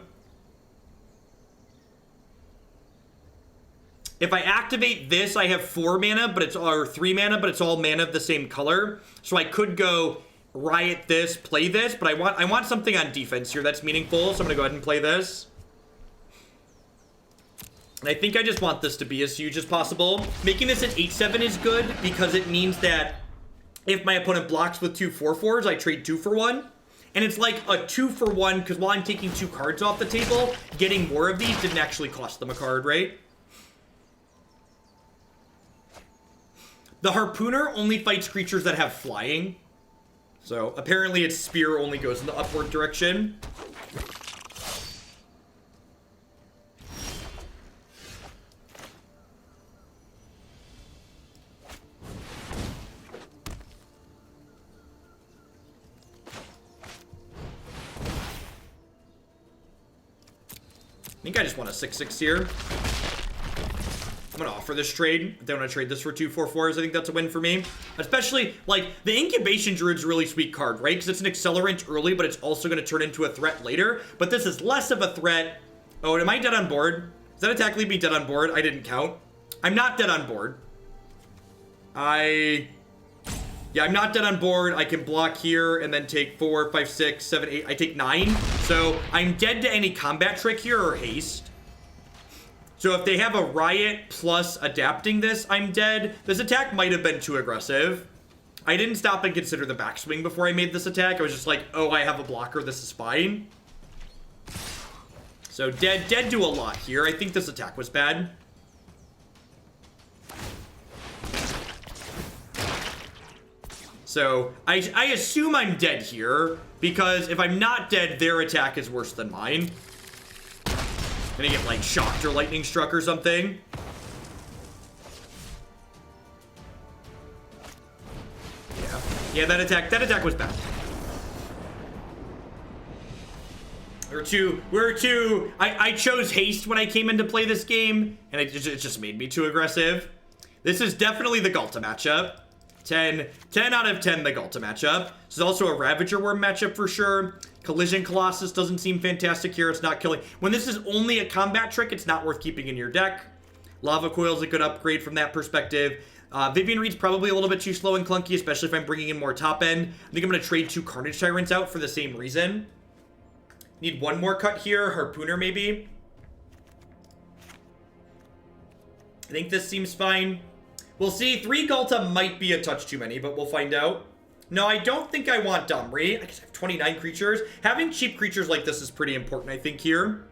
If I activate this, I have 4 mana, or 3 mana, but it's all mana of the same color. So I could go Riot this, play this, but I want something on defense here that's meaningful, so I'm gonna go ahead and play this. And I think I just want this to be as huge as possible. Making this an 8/7 is good because it means that if my opponent blocks with 2 4/4s, I trade 2 for 1. And it's like a 2 for 1 because while I'm taking 2 cards off the table, getting more of these didn't actually cost them a card, right? The Harpooner only fights creatures that have flying. So apparently its spear only goes in the upward direction. I think I just want a 6/6 here. I'm going to offer this trade. If they want to trade this for 2 4/4s, I think that's a win for me. Especially, like, the Incubation Druid's a really sweet card, right? Because it's an accelerant early, but it's also going to turn into a threat later. But this is less of a threat. Oh, am I dead on board? Does that attack leave me dead on board? I didn't count. I'm not dead on board. Yeah, I'm not dead on board. I can block here and then take 4, 5, 6, 7, 8. I take 9. So I'm dead to any combat trick here or haste. So if they have a Riot plus adapting this, I'm dead. This attack might have been too aggressive. I didn't stop and consider the backswing before I made this attack. I was just like, oh, I have a blocker. This is fine. So dead to a lot here. I think this attack was bad. So I assume I'm dead here because if I'm not dead, their attack is worse than mine. Gonna get like shocked or lightning struck or something. Yeah, that attack was bad. I chose haste when I came in to play this game, and it just made me too aggressive. This is definitely the Ghalta matchup. 10 out of 10 the Ghalta matchup. This is also a Ravager Wurm matchup for sure. Collision Colossus doesn't seem fantastic here. It's not killing. When this is only a combat trick, it's not worth keeping in your deck. Lava Coil is a good upgrade from that perspective. Vivien Reid's probably a little bit too slow and clunky, especially if I'm bringing in more top end. I think I'm going to trade 2 Carnage Tyrants out for the same reason. Need one more cut here. Harpooner maybe. I think this seems fine. We'll see. 3 Ghalta might be a touch too many, but we'll find out. No, I don't think I want Domri. I guess I have 29 creatures. Having cheap creatures like this is pretty important, I think, here.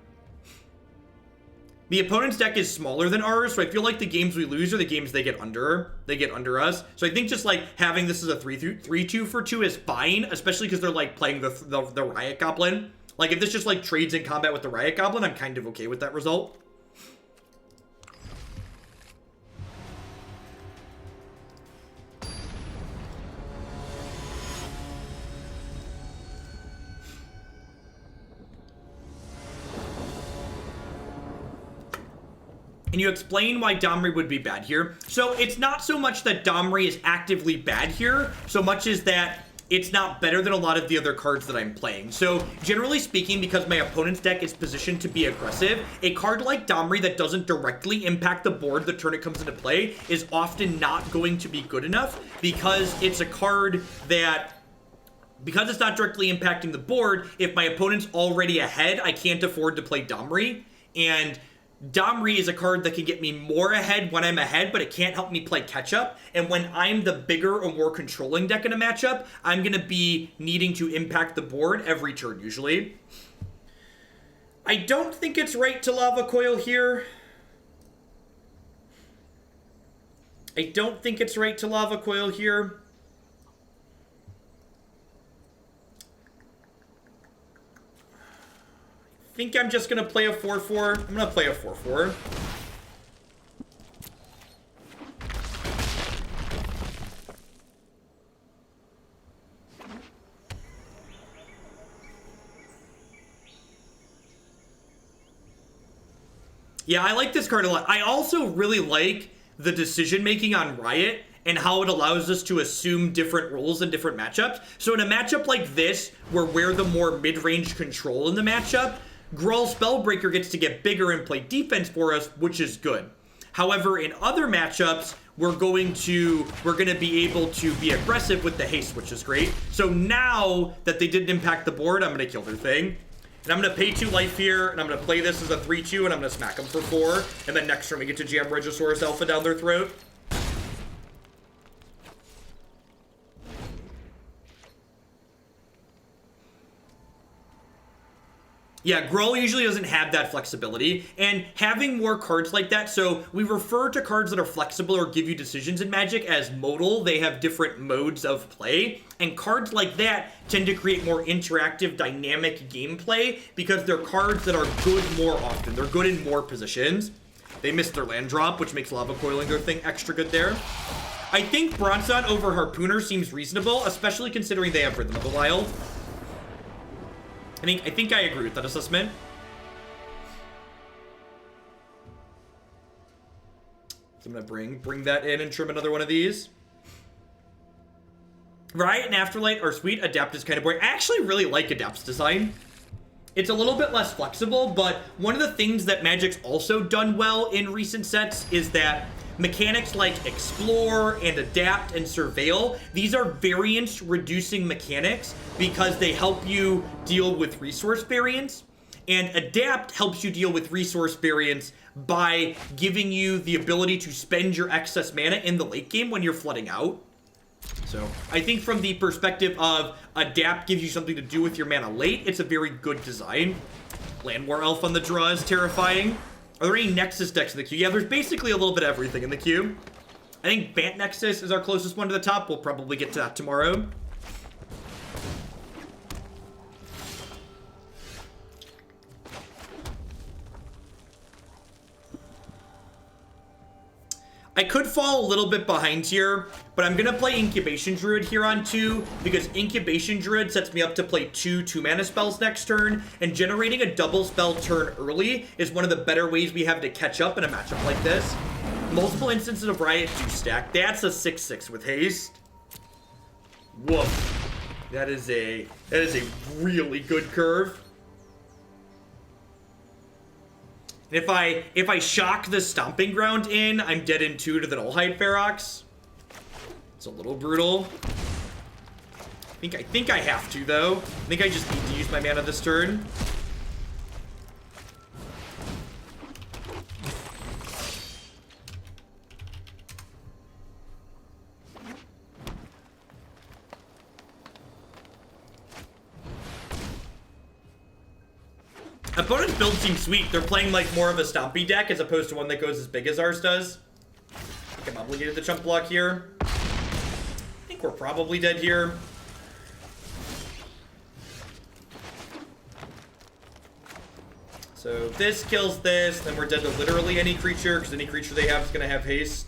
The opponent's deck is smaller than ours, so I feel like the games we lose are the games they get under. They get under us. So I think just like having this as a 3-2 for 2 is fine, especially because they're like playing the Riot Goblin. Like if this just like trades in combat with the Riot Goblin, I'm kind of okay with that result. And you explain why Domri would be bad here. So it's not so much that Domri is actively bad here, so much as that it's not better than a lot of the other cards that I'm playing. So generally speaking, because my opponent's deck is positioned to be aggressive, a card like Domri that doesn't directly impact the board the turn it comes into play is often not going to be good enough, because it's a card that, because it's not directly impacting the board, if my opponent's already ahead, I can't afford to play Domri. And Domri is a card that can get me more ahead when I'm ahead, but it can't help me play catch-up. And when I'm the bigger or more controlling deck in a matchup, I'm going to be needing to impact the board every turn, usually. I don't think it's right to Lava Coil here. I don't think it's right to Lava Coil here. I think I'm just going to play a 4-4. I'm going to play a 4-4. Yeah, I like this card a lot. I also really like the decision-making on Riot and how it allows us to assume different roles in different matchups. So in a matchup like this, where we're the more mid-range control in the matchup, Gruul Spellbreaker gets to get bigger and play defense for us, which is good. However, in other matchups, we're going to be able to be aggressive with the haste, which is great. So now that they didn't impact the board, I'm going to kill their thing. And I'm going to pay 2 life here, and I'm going to play this as a 3-2, and I'm going to smack them for 4. And then next turn we get to jam Regisaur Alpha down their throat. Yeah, Gruul usually doesn't have that flexibility, and having more cards like that, so we refer to cards that are flexible or give you decisions in Magic as modal. They have different modes of play, and cards like that tend to create more interactive, dynamic gameplay because they're cards that are good more often. They're good in more positions. They missed their land drop, which makes Lava Coiling their thing extra good there. I think Brontodon over Harpooner seems reasonable, especially considering they have Rhythm of the Wild. I think I agree with that assessment. So I'm gonna bring that in and trim another one of these. Riot and Afterlight are sweet. Adapt is kind of boring. I actually really like Adapt's design. It's a little bit less flexible, but one of the things that Magic's also done well in recent sets is that mechanics like Explore and Adapt and Surveil, these are variance-reducing mechanics because they help you deal with resource variance, and Adapt helps you deal with resource variance by giving you the ability to spend your excess mana in the late game when you're flooding out. So I think from the perspective of Adapt gives you something to do with your mana late, it's a very good design. Llanowar Elf on the draw is terrifying. Are there any Nexus decks in the queue? Yeah, there's basically a little bit of everything in the queue. I think Bant Nexus is our closest one to the top. We'll probably get to that tomorrow. I could fall a little bit behind here, but I'm going to play Incubation Druid here on 2, because Incubation Druid sets me up to play 2 2-mana spells next turn, and generating a double spell turn early is one of the better ways we have to catch up in a matchup like this. Multiple instances of Riot do stack. That's a 6-6 with haste. Woof. That is a really good curve. If I shock the Stomping Ground in, I'm dead in 2 to the Nullhide Ferox. It's a little brutal. I think I have to, though. I think I just need to use my mana this turn. Opponent's build seems sweet. They're playing like more of a stompy deck as opposed to one that goes as big as ours does. I think I'm obligated to chump block here. I think we're probably dead here. So this kills this, then we're dead to literally any creature, because any creature they have is gonna have haste.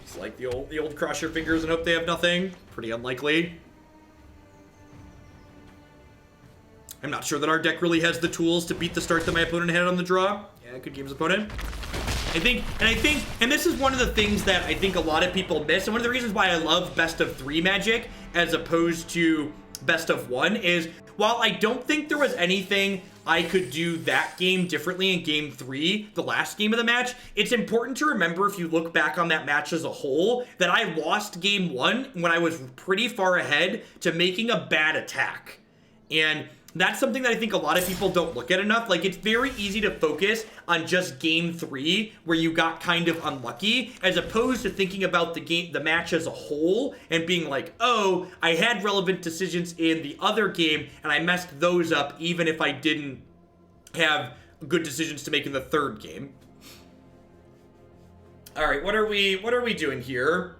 It's like the old cross your fingers and hope they have nothing. Pretty unlikely. I'm not sure that our deck really has the tools to beat the start that my opponent had on the draw. Yeah, good game's opponent. I think, and this is one of the things that I think a lot of people miss, and one of the reasons why I love best of 3 Magic as opposed to best of 1 is, while I don't think there was anything I could do that game differently in game 3, the last game of the match, it's important to remember, if you look back on that match as a whole, that I lost game 1 when I was pretty far ahead to making a bad attack. And that's something that I think a lot of people don't look at enough. Like, it's very easy to focus on just game 3 where you got kind of unlucky, as opposed to thinking about the match as a whole and being like, oh, I had relevant decisions in the other game and I messed those up even if I didn't have good decisions to make in the third game. All right, what are we doing here?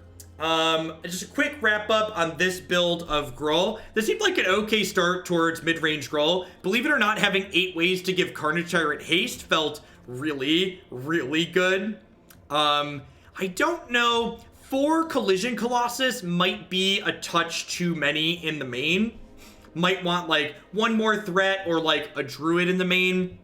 Just a quick wrap up on this build of Gruul. This seemed like an okay start towards mid-range Gruul. Believe it or not, having 8 ways to give Carnage Tyrant haste felt really, really good. I don't know. 4 Collision Colossus might be a touch too many in the main. Might want like 1 more threat or like a Druid in the main.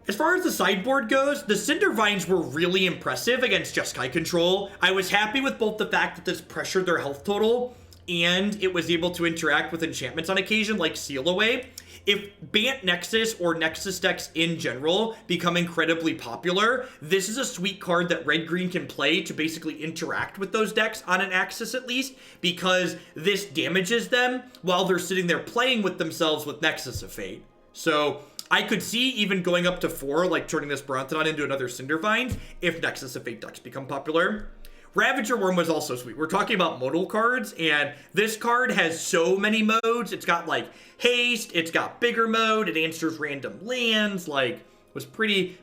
As far as the sideboard goes, the Cindervines were really impressive against Jeskai control. I was happy with both the fact that this pressured their health total and it was able to interact with enchantments on occasion, like Seal Away. If Bant Nexus or Nexus decks in general become incredibly popular, this is a sweet card that red-green can play to basically interact with those decks on an axis at least, because this damages them while they're sitting there playing with themselves with Nexus of Fate. So I could see even going up to 4, like turning this Brontodon into another Cindervines, if Nexus of Fate decks become popular. Ravager Wurm was also sweet. We're talking about modal cards, and this card has so many modes. It's got like haste, it's got bigger mode, it answers random lands, like, was pretty